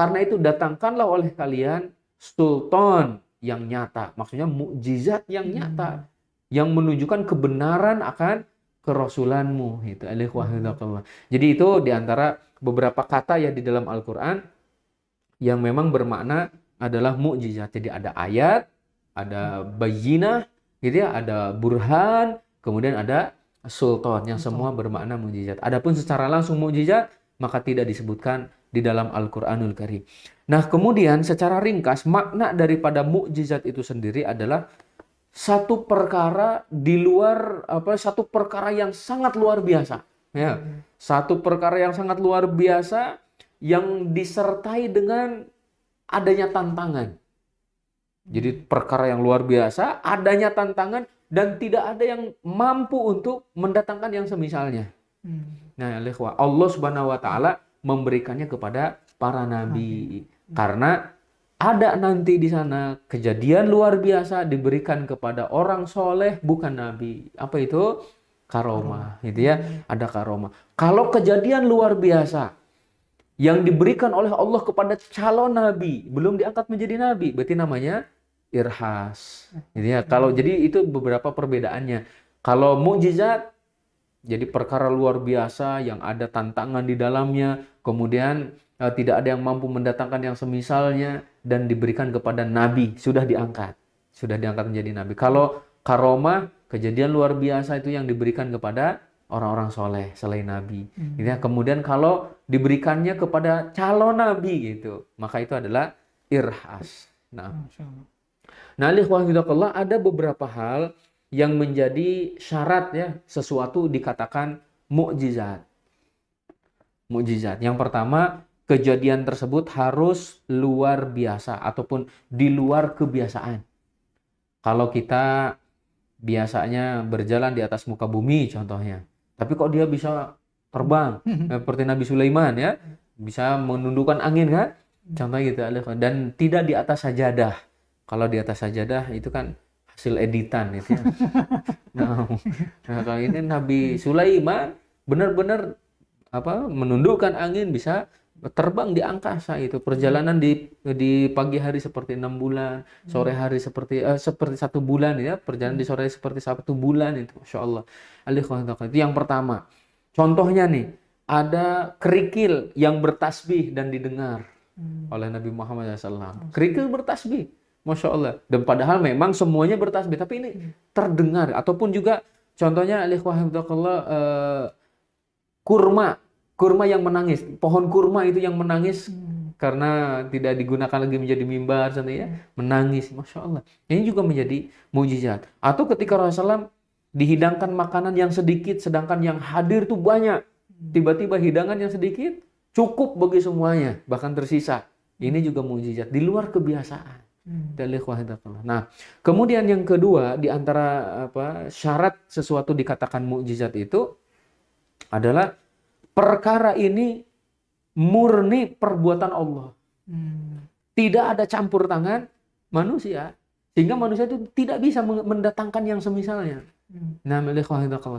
Karena itu datangkanlah oleh kalian sultan yang nyata, maksudnya mukjizat yang nyata, yang menunjukkan kebenaran akan kerasulanmu. Itu Jadi itu diantara beberapa kata ya di dalam Al-Quran yang memang bermakna adalah mukjizat. Jadi ada ayat, ada bayyinah, gitu ya, ada burhan, kemudian ada sultan yang semua bermakna mukjizat. Adapun secara langsung mukjizat maka tidak disebutkan di dalam Al-Qur'anul Karim. Nah, kemudian secara ringkas makna daripada mukjizat itu sendiri adalah satu perkara di luar satu perkara yang sangat luar biasa, ya. Satu perkara yang sangat luar biasa yang disertai dengan adanya tantangan. Jadi perkara yang luar biasa, adanya tantangan dan tidak ada yang mampu untuk mendatangkan yang semisalnya. Nah, Allah Subhanahu wa taala memberikannya kepada para nabi. Karena ada nanti di sana kejadian luar biasa diberikan kepada orang soleh bukan nabi. Apa itu? Karomah, gitu ya. Ada karomah. Kalau kejadian luar biasa yang diberikan oleh Allah kepada calon nabi, belum diangkat menjadi nabi, berarti namanya irhas. Gitu ya. Kalau jadi itu beberapa perbedaannya. Kalau mukjizat jadi perkara luar biasa yang ada tantangan di dalamnya, kemudian tidak ada yang mampu mendatangkan yang semisalnya dan diberikan kepada nabi, sudah diangkat menjadi nabi. Kalau karomah, kejadian luar biasa itu yang diberikan kepada orang-orang soleh selain nabi. Gitu ya. Kemudian kalau diberikannya kepada calon nabi gitu, maka itu adalah irhas. Nah, ada beberapa hal yang menjadi syarat ya sesuatu dikatakan mukjizat. Mukjizat. Yang pertama, kejadian tersebut harus luar biasa ataupun di luar kebiasaan. Kalau kita biasanya berjalan di atas muka bumi contohnya, tapi kok dia bisa terbang seperti Nabi Sulaiman ya, bisa menundukkan angin kan? Contohnya gitu, dan tidak di atas sajadah. Kalau di atas sajadah itu kan hasil editan itu ya. Nah, kalau ini Nabi Sulaiman benar-benar menundukkan angin, bisa terbang di angkasa itu. Perjalanan di pagi hari seperti 6 bulan, sore hari seperti 1 bulan ya. Perjalanan di sore hari seperti 1 bulan itu. Masyaallah. Itu yang pertama. Contohnya nih, ada kerikil yang bertasbih dan didengar oleh Nabi Muhammad SAW. Kerikil bertasbih. Masya Allah. Dan padahal memang semuanya bertasbih, tapi ini terdengar. Ataupun juga contohnya kurma yang menangis, pohon kurma itu yang menangis karena tidak digunakan lagi menjadi mimbar, ya, menangis, masya Allah. Ini juga menjadi mukjizat. Atau ketika Rasulullah SAW dihidangkan makanan yang sedikit, sedangkan yang hadir tuh banyak. Tiba-tiba hidangan yang sedikit cukup bagi semuanya, bahkan tersisa. Ini juga mukjizat di luar kebiasaan. Nah, kemudian yang kedua di antara syarat sesuatu dikatakan mukjizat itu adalah perkara ini murni perbuatan Allah. Tidak ada campur tangan manusia. Sehingga manusia itu tidak bisa mendatangkan yang semisalnya. Nah,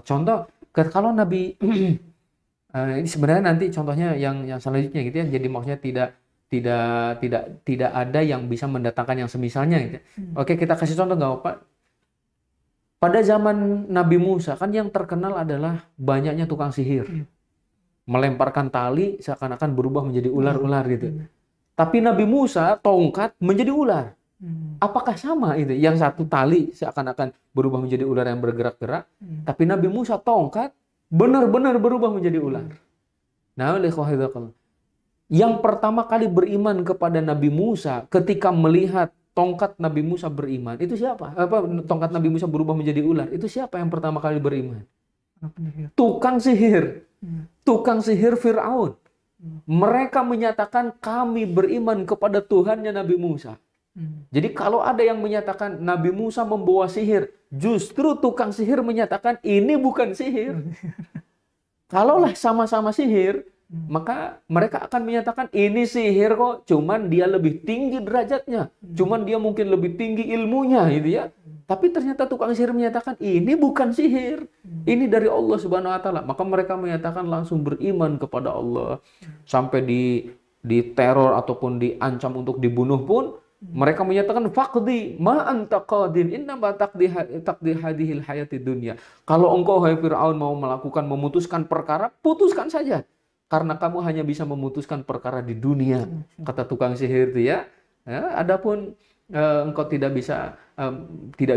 contoh, kalau Nabi, ini sebenarnya nanti contohnya yang selanjutnya gitu ya. Jadi maksudnya tidak ada yang bisa mendatangkan yang semisalnya gitu. Oke, kita kasih contoh nggak Pak? Pada zaman Nabi Musa kan yang terkenal adalah banyaknya tukang sihir. Melemparkan tali seakan-akan berubah menjadi ular-ular gitu. Tapi Nabi Musa tongkat menjadi ular. Apakah sama itu? Yang satu tali seakan-akan berubah menjadi ular yang bergerak-gerak, tapi Nabi Musa tongkat benar-benar berubah menjadi ular. Nah, yang pertama kali beriman kepada Nabi Musa ketika melihat tongkat Nabi Musa beriman, itu siapa? Tongkat Nabi Musa berubah menjadi ular, itu siapa yang pertama kali beriman? Tukang sihir. Tukang sihir Fir'aun. Mereka menyatakan kami beriman kepada Tuhannya Nabi Musa. Jadi kalau ada yang menyatakan Nabi Musa membawa sihir, justru tukang sihir menyatakan ini bukan sihir. Kalaulah sama-sama sihir, maka mereka akan menyatakan ini sihir kok, cuman dia lebih tinggi derajatnya, cuman dia mungkin lebih tinggi ilmunya gitu ya. Tapi ternyata tukang sihir menyatakan ini bukan sihir, ini dari Allah Subhanahu wa taala. Maka mereka menyatakan langsung beriman kepada Allah. Sampai di teror ataupun diancam untuk dibunuh pun mereka menyatakan faqdi ma anta qadin innama taqdi hadhil hayati dunya. Kalau engkau hai Firaun mau memutuskan perkara, putuskan saja. Karena kamu hanya bisa memutuskan perkara di dunia, kata tukang sihir itu ya. Adapun engkau tidak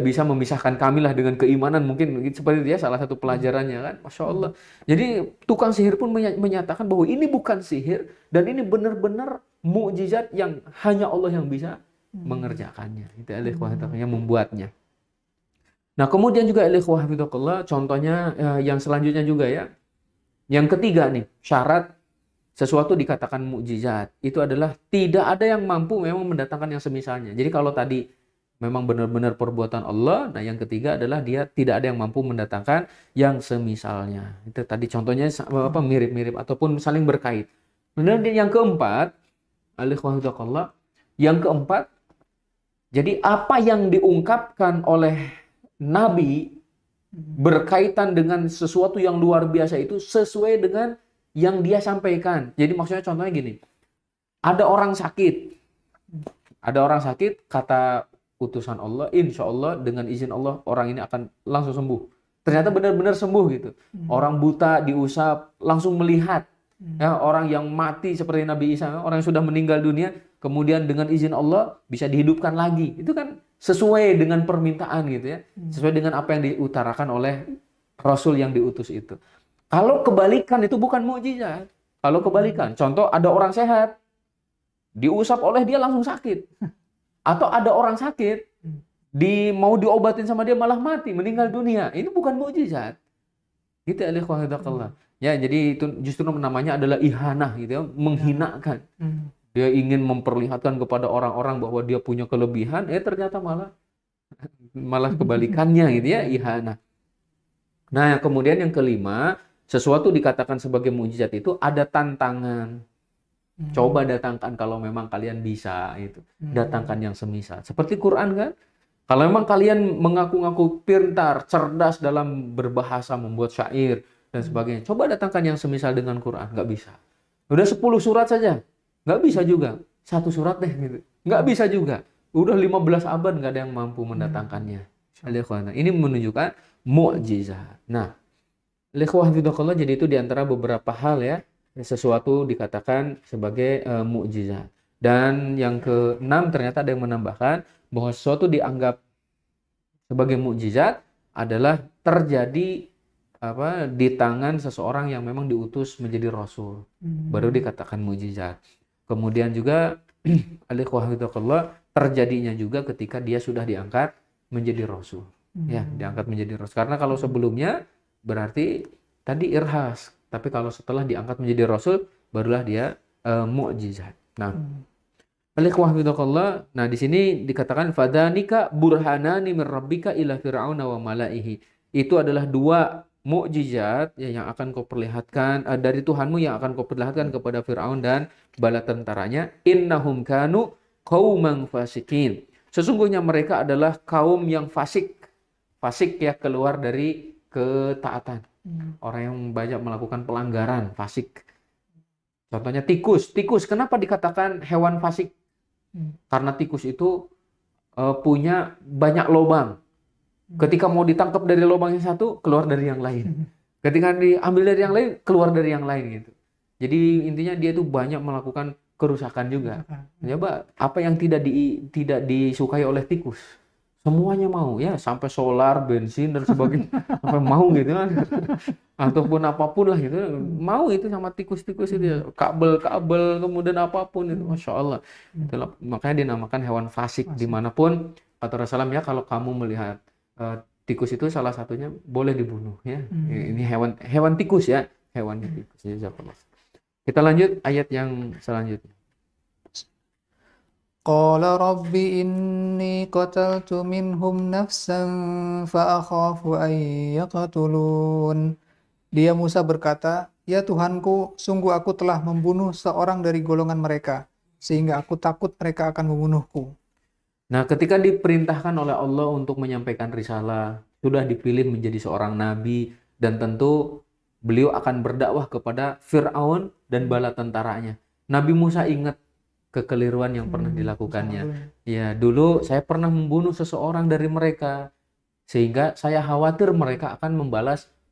bisa memisahkan kamilah dengan keimanan, mungkin seperti itu ya, salah satu pelajarannya kan, masya Allah. Jadi tukang sihir pun menyatakan bahwa ini bukan sihir dan ini benar-benar mukjizat yang hanya Allah yang bisa mengerjakannya. Itu yang membuatnya. Nah, kemudian juga contohnya yang selanjutnya juga ya. Yang ketiga nih, syarat sesuatu dikatakan mukjizat itu adalah tidak ada yang mampu memang mendatangkan yang semisalnya. Jadi kalau tadi memang benar-benar perbuatan Allah, nah yang ketiga adalah dia tidak ada yang mampu mendatangkan yang semisalnya. Itu tadi contohnya mirip-mirip ataupun saling berkait. Kemudian yang keempat, jadi apa yang diungkapkan oleh Nabi berkaitan dengan sesuatu yang luar biasa itu sesuai dengan yang dia sampaikan. Jadi maksudnya contohnya gini. Ada orang sakit, kata utusan Allah, insya Allah dengan izin Allah orang ini akan langsung sembuh. Ternyata benar-benar sembuh gitu. Orang buta diusap langsung melihat. Ya, orang yang mati seperti Nabi Isa, orang yang sudah meninggal dunia, kemudian dengan izin Allah bisa dihidupkan lagi. Itu kan sesuai dengan permintaan gitu ya. Sesuai dengan apa yang diutarakan oleh Rasul yang diutus itu. Kalau kebalikan itu bukan mukjizat. Kalau kebalikan, contoh ada orang sehat, diusap oleh dia langsung sakit. Atau ada orang sakit, mau diobatin sama dia malah mati, meninggal dunia. Ini bukan mukjizat. Gitu ya, jadi itu justru namanya adalah ihanah gitu ya, menghinakan. Dia ingin memperlihatkan kepada orang-orang bahwa dia punya kelebihan, ternyata malah kebalikannya gitu ya, ihanah. Nah, kemudian yang kelima, sesuatu dikatakan sebagai mukjizat itu ada tantangan. Coba datangkan kalau memang kalian bisa itu. Datangkan yang semisal. Seperti Quran kan? Kalau memang kalian mengaku-ngaku pintar, cerdas dalam berbahasa, membuat syair dan sebagainya, coba datangkan yang semisal dengan Quran. Nggak bisa. Udah 10 surat saja. Nggak bisa juga. 1 surat deh gitu. Nggak bisa juga. Udah 15 abad nggak ada yang mampu mendatangkannya. Ini menunjukkan mukjizat. Nah, jadi itu diantara beberapa hal ya, sesuatu dikatakan sebagai mukjizat. Dan yang keenam ternyata ada yang menambahkan bahwa sesuatu dianggap sebagai mukjizat adalah terjadi di tangan seseorang yang memang diutus menjadi rasul. Baru dikatakan mukjizat. Kemudian juga terjadinya juga ketika dia sudah diangkat menjadi rasul. Ya, diangkat menjadi rasul. Karena kalau sebelumnya berarti tadi irhas, tapi kalau setelah diangkat menjadi rasul barulah dia mukjizat. Nah, nah di sini dikatakan fadanika burhanani min rabbika ila fir'auna wa malaihi. Itu adalah dua mukjizat ya, yang akan kau perlihatkan dari Tuhanmu yang akan kau perlihatkan kepada Firaun dan bala tentaranya. Innahum kanu qauman fasikin. Sesungguhnya mereka adalah kaum yang fasik. Fasik ya, keluar dari ketaatan. Orang yang banyak melakukan pelanggaran, fasik. Contohnya tikus. Tikus kenapa dikatakan hewan fasik? Karena tikus itu punya banyak lubang. Ketika mau ditangkap dari lubang yang satu, keluar dari yang lain. Ketika diambil dari yang lain, keluar dari yang lain gitu. Jadi intinya dia itu banyak melakukan kerusakan juga. Coba apa yang tidak disukai oleh tikus? Semuanya mau ya, sampai solar, bensin dan sebagainya, sampai mau gitu kan. Ataupun apapun lah gitu. Mau itu sama tikus-tikus itu ya. Kabel-kabel kemudian apapun itu, Masya Allah. Itulah, makanya dinamakan hewan fasik dimanapun. Kata Rasulullah ya, kalau kamu melihat tikus itu salah satunya boleh dibunuh ya. Ini hewan tikus ya, hewannya tikus. Kita lanjut ayat yang selanjutnya. Qala rabbi inni qataltu minhum nafsan fa akhafu an yaqtulun. Dia Musa berkata, "Ya Tuhanku, sungguh aku telah membunuh seorang dari golongan mereka, sehingga aku takut mereka akan membunuhku." Nah, ketika diperintahkan oleh Allah untuk menyampaikan risalah, sudah dipilih menjadi seorang nabi, dan tentu beliau akan berdakwah kepada Fir'aun dan bala tentaranya. Nabi Musa ingat kekeliruan yang pernah dilakukannya. Ya, dulu saya pernah membunuh seseorang dari mereka, sehingga saya khawatir mereka akan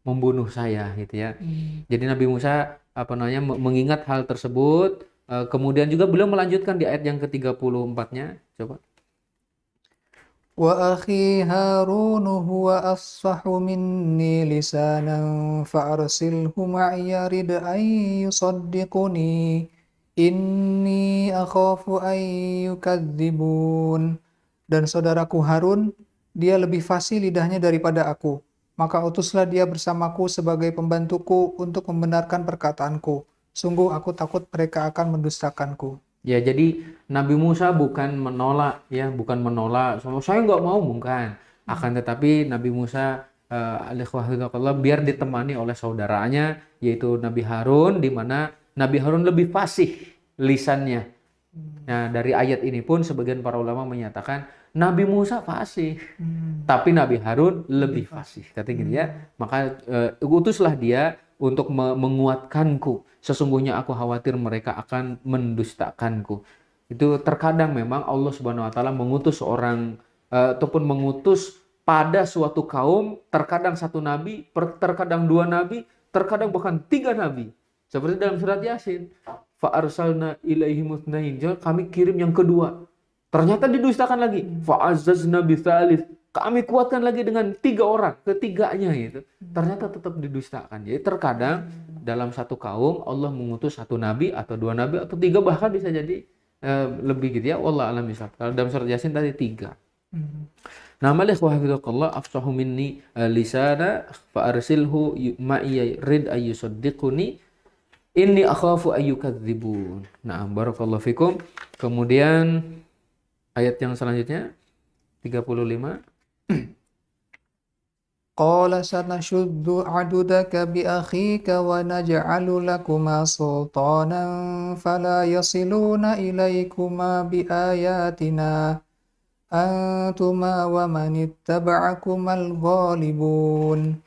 membunuh saya, gitu ya. Jadi Nabi Musa mengingat hal tersebut. Kemudian juga beliau melanjutkan di ayat yang ke-34-nya. Coba. Wa akhi Harun huwa afsahu minni lisanan fa arsilhu ma'iya rid an yusaddiquni inni akhafu an yukadzibun. Dan saudaraku Harun, dia lebih fasih lidahnya daripada aku. Maka utuslah dia bersamaku sebagai pembantuku untuk membenarkan perkataanku. Sungguh aku takut mereka akan mendustakanku. Ya, jadi Nabi Musa bukan menolak ya, bukan menolak. Saya nggak mau, bukan. Akan tetapi Nabi Musa biar ditemani oleh saudaranya, yaitu Nabi Harun, di mana Nabi Harun lebih fasih lisannya. Nah, dari ayat ini pun sebagian para ulama menyatakan Nabi Musa fasih, tapi Nabi Harun lebih fasih. Kata gitu ya. Maka utuslah dia untuk menguatkanku. Sesungguhnya aku khawatir mereka akan mendustakanku. Itu terkadang memang Allah Subhanahu wa taala mengutus seorang ataupun mengutus pada suatu kaum, terkadang satu nabi, terkadang dua nabi, terkadang bahkan 3 nabi. Seperti dalam surat Yasin, fa arsalna ilaihim itsnain, kami kirim yang kedua. Ternyata didustakan lagi. Fa azzazna bitsalits, kami kuatkan lagi dengan 3 orang, ketiganya itu. Ternyata tetap didustakan. Jadi terkadang dalam satu kaum Allah mengutus satu nabi atau 2 nabi atau 3, bahkan bisa jadi lebih gitu ya. Wallahu a'lam bishawab. Kalau dalam surat Yasin tadi 3. Nama Allah afsahu minni lisana fa arsilhu ma'iya rid ayyusaddiquni inni akhafu ayyukadzibun. Nah, barakallahu fikum. Kemudian ayat yang selanjutnya 35. Qala sanashuddu adudaka bi akhika wa naj'alu lakuma sultanan fala yasiluna ilaikuma bi ayatina antuma wa manittaba'akumal ghalibun.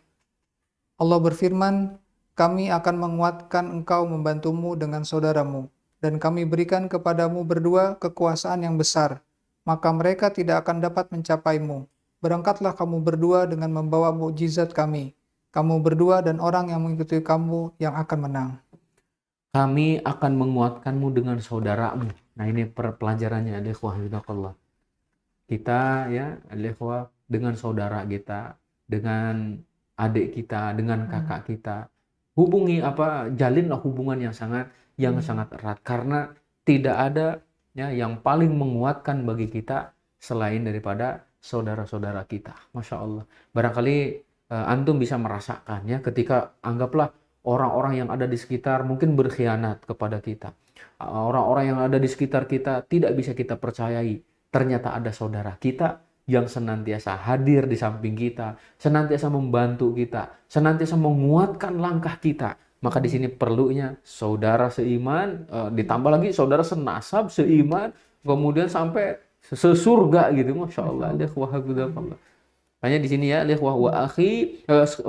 Allah berfirman, kami akan menguatkan engkau membantumu dengan saudaramu, dan kami berikan kepadamu berdua kekuasaan yang besar, maka mereka tidak akan dapat mencapaimu. Berangkatlah kamu berdua dengan membawa mukjizat kami. Kamu berdua dan orang yang mengikuti kamu yang akan menang. Kami akan menguatkanmu dengan saudaramu. Nah, ini pelajarannya, ikhwah. Kita ya, ikhwah, dengan saudara kita, dengan adik kita, dengan kakak kita, jalinlah hubungan yang sangat erat. Karena tidak ada ya yang paling menguatkan bagi kita selain daripada saudara-saudara kita. Masya Allah. Barangkali antum bisa merasakan ya ketika anggaplah orang-orang yang ada di sekitar mungkin berkhianat kepada kita. Orang-orang yang ada di sekitar kita tidak bisa kita percayai. Ternyata ada saudara kita yang senantiasa hadir di samping kita, senantiasa membantu kita, senantiasa menguatkan langkah kita. Maka di sini perlunya saudara seiman, ditambah lagi saudara senasab, seiman, kemudian sampai sesurga gitu. Masya Allah. Hanya di sini ya, wa akhi,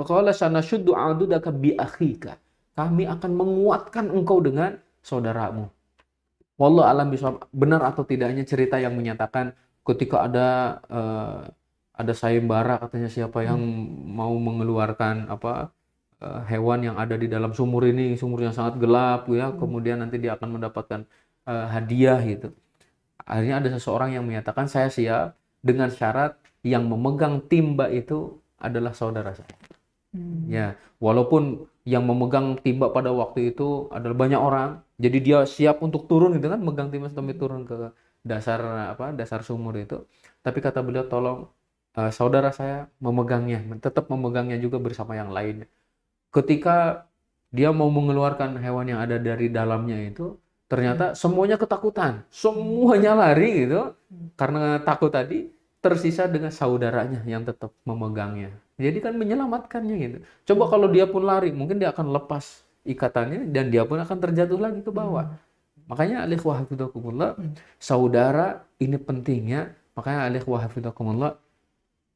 qala sanashuddu adudaka bi akhika. Kami akan menguatkan engkau dengan saudaramu. Wallahu alam bishawab. Benar atau tidaknya cerita yang menyatakan ketika ada sayembara katanya siapa yang mau mengeluarkan hewan yang ada di dalam sumur ini, sumur yang sangat gelap ya, kemudian nanti dia akan mendapatkan hadiah gitu. Akhirnya ada seseorang yang menyatakan saya siap dengan syarat yang memegang timba itu adalah saudara saya. Ya, walaupun yang memegang timba pada waktu itu adalah banyak orang, jadi dia siap untuk turun gitu kan, megang timba sampai turun ke dasar sumur itu. Tapi kata beliau, tolong saudara saya memegangnya, tetap memegangnya juga bersama yang lainnya. Ketika dia mau mengeluarkan hewan yang ada dari dalamnya itu, ternyata semuanya ketakutan, semuanya lari gitu, karena takut tadi. Tersisa dengan saudaranya yang tetap memegangnya. Jadi kan menyelamatkannya gitu. Coba kalau dia pun lari, mungkin dia akan lepas ikatannya dan dia pun akan terjatuh lagi ke bawah. Makanya alikhwah hafizakumullah, saudara ini pentingnya. Makanya alikhwah hafizakumullah,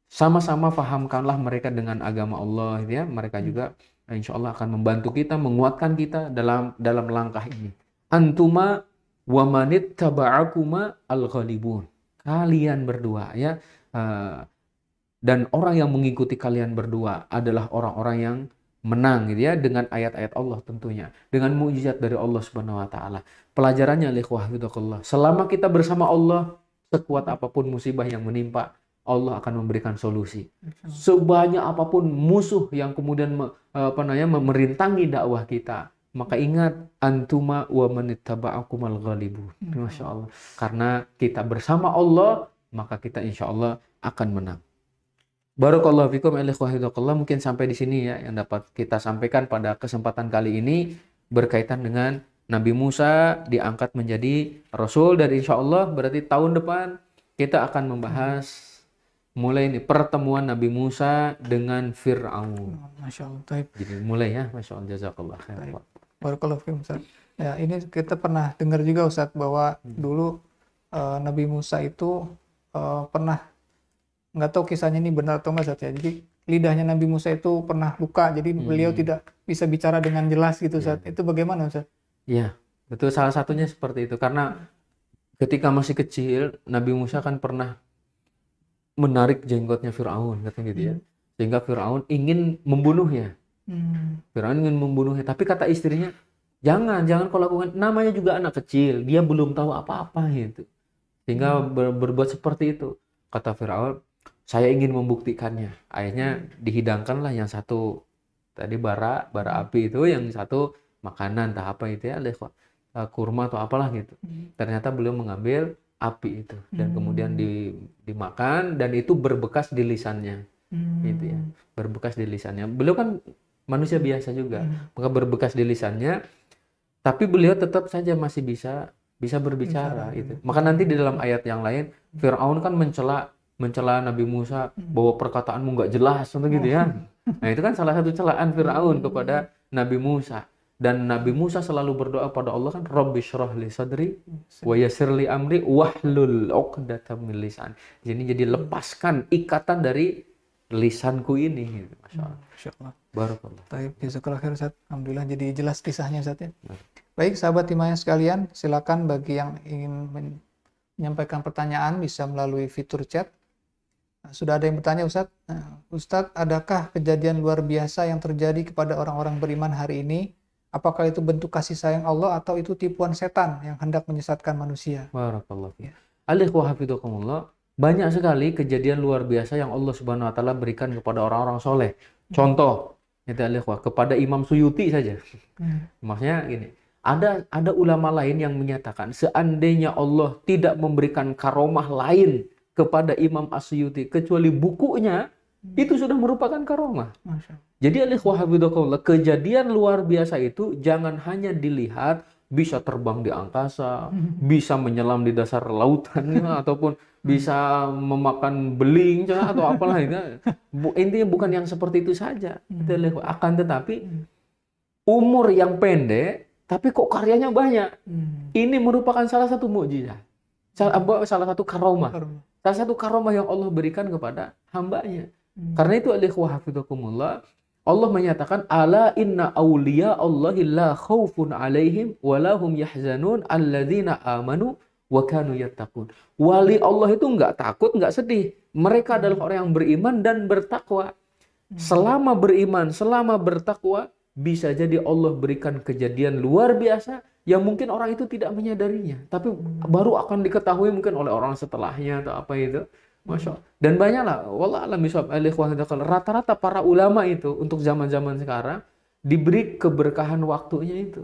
sama-sama fahamkanlah mereka dengan agama Allah ya. Mereka juga insya Allah akan membantu kita, menguatkan kita dalam langkah ini. Antuma wa manit taba'akuma al-ghalibun. Kalian berdua ya, dan orang yang mengikuti kalian berdua adalah orang-orang yang menang gitu ya, dengan ayat-ayat Allah tentunya, dengan mukjizat dari Allah Subhanahu wa taala. Pelajarannya ikhwah, selama kita bersama Allah, sekuat apapun musibah yang menimpa, Allah akan memberikan solusi. Sebanyak apapun musuh yang kemudian merintangi dakwah kita, maka ingat, antuma wa manittaba'akumal ghalibun. Masya Allah. Karena kita bersama Allah, maka kita insya Allah akan menang. Barakallahu fikum alikhwahidullah. Mungkin sampai di sini ya yang dapat kita sampaikan pada kesempatan kali ini berkaitan dengan Nabi Musa diangkat menjadi Rasul, dan insya Allah berarti tahun depan kita akan membahas mulai ini pertemuan Nabi Musa dengan Fir'aun. Masya Allah. Jadi mulai ya, Masya Allah, jazakallah khair. Barakallahu fiikum, Ustaz. Ya, ini kita pernah dengar juga, Ustaz, bahwa dulu Nabi Musa itu pernah, nggak tahu kisahnya ini benar atau enggak, Ustaz ya. Jadi lidahnya Nabi Musa itu pernah luka, jadi beliau tidak bisa bicara dengan jelas gitu, Ustaz. Itu bagaimana, Ustaz? Iya, betul, salah satunya seperti itu. Karena ketika masih kecil, Nabi Musa kan pernah menarik jenggotnya Fir'aun, katanya gitu ya. Sehingga Fir'aun ingin membunuhnya. Fir'aun ingin membunuhnya, tapi kata istrinya, jangan kau lakukan, namanya juga anak kecil, dia belum tahu apa-apa gitu. Sehingga berbuat seperti itu. Kata Fir'aun, saya ingin membuktikannya. Akhirnya dihidangkanlah yang satu tadi bara api itu, yang satu makanan entah apa itu ya, kurma atau apalah gitu. Ternyata beliau mengambil api itu dan kemudian dimakan, dan itu berbekas di lisannya. Gitu ya. Berbekas di lisannya. Beliau kan manusia biasa juga, maka berbekas di lisannya, tapi beliau tetap saja masih bisa berbicara itu. Maka nanti di dalam ayat yang lain, Fir'aun kan mencela Nabi Musa bahwa perkataanmu nggak jelas, gitu ya. Nah itu kan salah satu celaan Fir'aun kepada Nabi Musa. Dan Nabi Musa selalu berdoa pada Allah kan, Rabbi syrah li sadri wa yassir li amri wahlul 'uqdatam min lisan. Jadi lepaskan ikatan dari lisanku ini. Masya Allah. Masya Allah. Barakallah. Baik, jazakallah khair, Ustaz. Alhamdulillah jadi jelas kisahnya, Ustaz ya. Baik, sahabat Himayah sekalian, silakan bagi yang ingin menyampaikan pertanyaan bisa melalui fitur chat. Sudah ada yang bertanya, Ustaz. Ustaz, adakah kejadian luar biasa yang terjadi kepada orang-orang beriman hari ini? Apakah itu bentuk kasih sayang Allah atau itu tipuan setan yang hendak menyesatkan manusia? Barakallah. Alikhwah hafizakumullah. Banyak sekali kejadian luar biasa yang Allah Subhanahu wa taala berikan kepada orang-orang soleh. Contoh, itu alikhwah, kepada Imam Suyuti saja. Maksudnya gini, Ada ulama lain yang menyatakan seandainya Allah tidak memberikan karomah lain kepada Imam Asyuti kecuali bukunya, itu sudah merupakan karomah. Masya Allah. Jadi alaihi kejadian luar biasa itu jangan hanya dilihat bisa terbang di angkasa, bisa menyelam di dasar lautan, ataupun bisa memakan beling atau apalah itu. Intinya bukan yang seperti itu saja. Akan tetapi umur yang pendek, tapi kok karyanya banyak. Ini merupakan salah satu mukjizat, salah satu karomah, salah satu karomah yang Allah berikan kepada hambanya. Karena itu alaihi Allah menyatakan ala inna awliya Allahi la khawfun alaihim wa lahum yahzanun alladzina amanu wa kanu yattaqun. Wali Allah itu enggak takut, enggak sedih. Mereka adalah orang yang beriman dan bertakwa. Selama beriman, selama bertakwa, bisa jadi Allah berikan kejadian luar biasa yang mungkin orang itu tidak menyadarinya, tapi baru akan diketahui mungkin oleh orang setelahnya atau apa itu. Masya Allah. Dan banyaklah, wallah alam bisawab, rata-rata para ulama itu untuk zaman-zaman sekarang diberi keberkahan waktunya itu.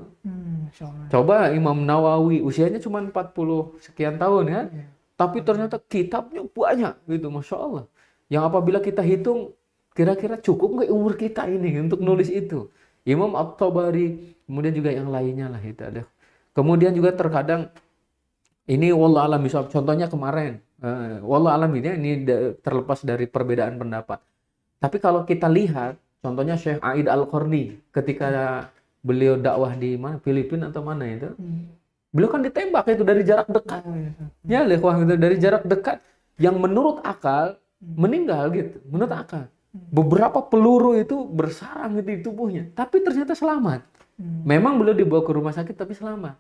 Coba Imam Nawawi usianya cuma 40 sekian tahun ya, tapi ternyata kitabnya banyak gitu, Masya Allah. Yang apabila kita hitung, kira-kira cukup nggak umur kita ini untuk nulis itu. Imam At-Tabari, kemudian juga yang lainnya lah itu ada. Kemudian juga terkadang ini wallah alam bisawab, contohnya kemarin. Wallah alam ini terlepas dari perbedaan pendapat. Tapi kalau kita lihat, contohnya Syekh Aid Al-Qarni ketika beliau dakwah di mana, Filipina atau mana itu, beliau kan ditembak itu dari jarak dekat. Ya, dari jarak dekat yang menurut akal meninggal gitu, menurut akal. Beberapa peluru itu bersarang di tubuhnya, tapi ternyata selamat. Memang beliau dibawa ke rumah sakit tapi selamat.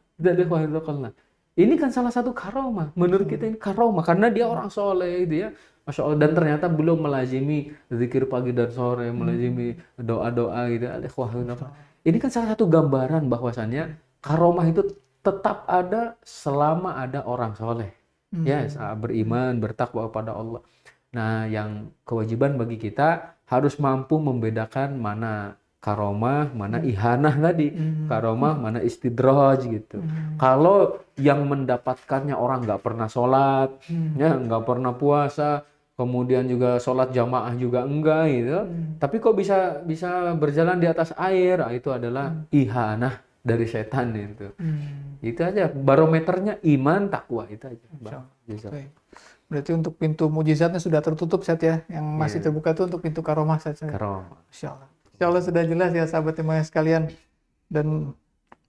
Ini kan salah satu karomah. Menurut kita ini karomah karena dia orang soleh itu ya. Masya Allah. Dan ternyata beliau melazimi zikir pagi dan sore, melazimi doa-doa gitu. Ini kan salah satu gambaran bahwasannya karomah itu tetap ada selama ada orang soleh. Ya, beriman, bertakwa kepada Allah. Nah, yang kewajiban bagi kita harus mampu membedakan mana karomah, mana ihanah tadi, karomah, mana istidraj gitu. Kalau yang mendapatkannya orang nggak pernah sholat, ya nggak pernah puasa, kemudian juga sholat jamaah juga enggak gitu, tapi kok bisa berjalan di atas air, itu adalah ihanah dari setan itu. Itu aja barometernya iman takwa itu aja. Berarti untuk pintu mujizatnya sudah tertutup Ustaz ya, yang masih terbuka itu untuk pintu karomah saja. Karomah. Insyaallah. Insyaallah sudah jelas ya sahabat iman sekalian, dan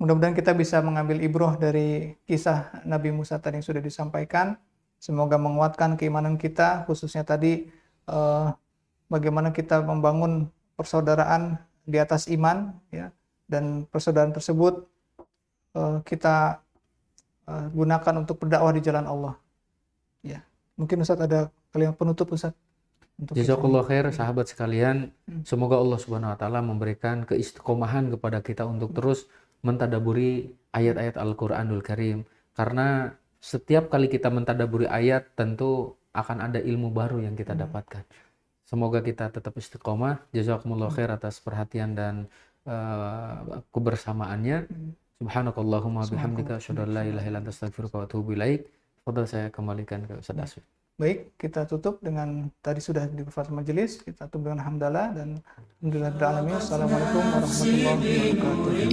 mudah-mudahan kita bisa mengambil ibroh dari kisah Nabi Musa tadi yang sudah disampaikan. Semoga menguatkan keimanan kita, khususnya tadi bagaimana kita membangun persaudaraan di atas iman ya, dan persaudaraan tersebut kita gunakan untuk berdakwah di jalan Allah. Ya, mungkin Ustaz ada kalimat penutup Ustaz. Jazakallah khair sahabat sekalian. Semoga Allah Subhanahu wa taala memberikan keistiqomahan kepada kita untuk terus mentadaburi ayat-ayat Al-Qur'anul Karim, karena setiap kali kita mentadaburi ayat tentu akan ada ilmu baru yang kita dapatkan. Semoga kita tetap istiqomah. Jazakumullah khair atas perhatian dan kebersamaannya. Subhanakallahumma bihamdika asyhadu an la ilaha illa anta astaghfiruka wa atubu ilaik. Fadhal saya kembalikan ke Ustaz Asfi. Baik, kita tutup dengan tadi sudah di Fathul Majelis, kita tutup dengan hamdalah dan alhamdulillah rabbil alamin. Assalamualaikum warahmatullahi wabarakatuh.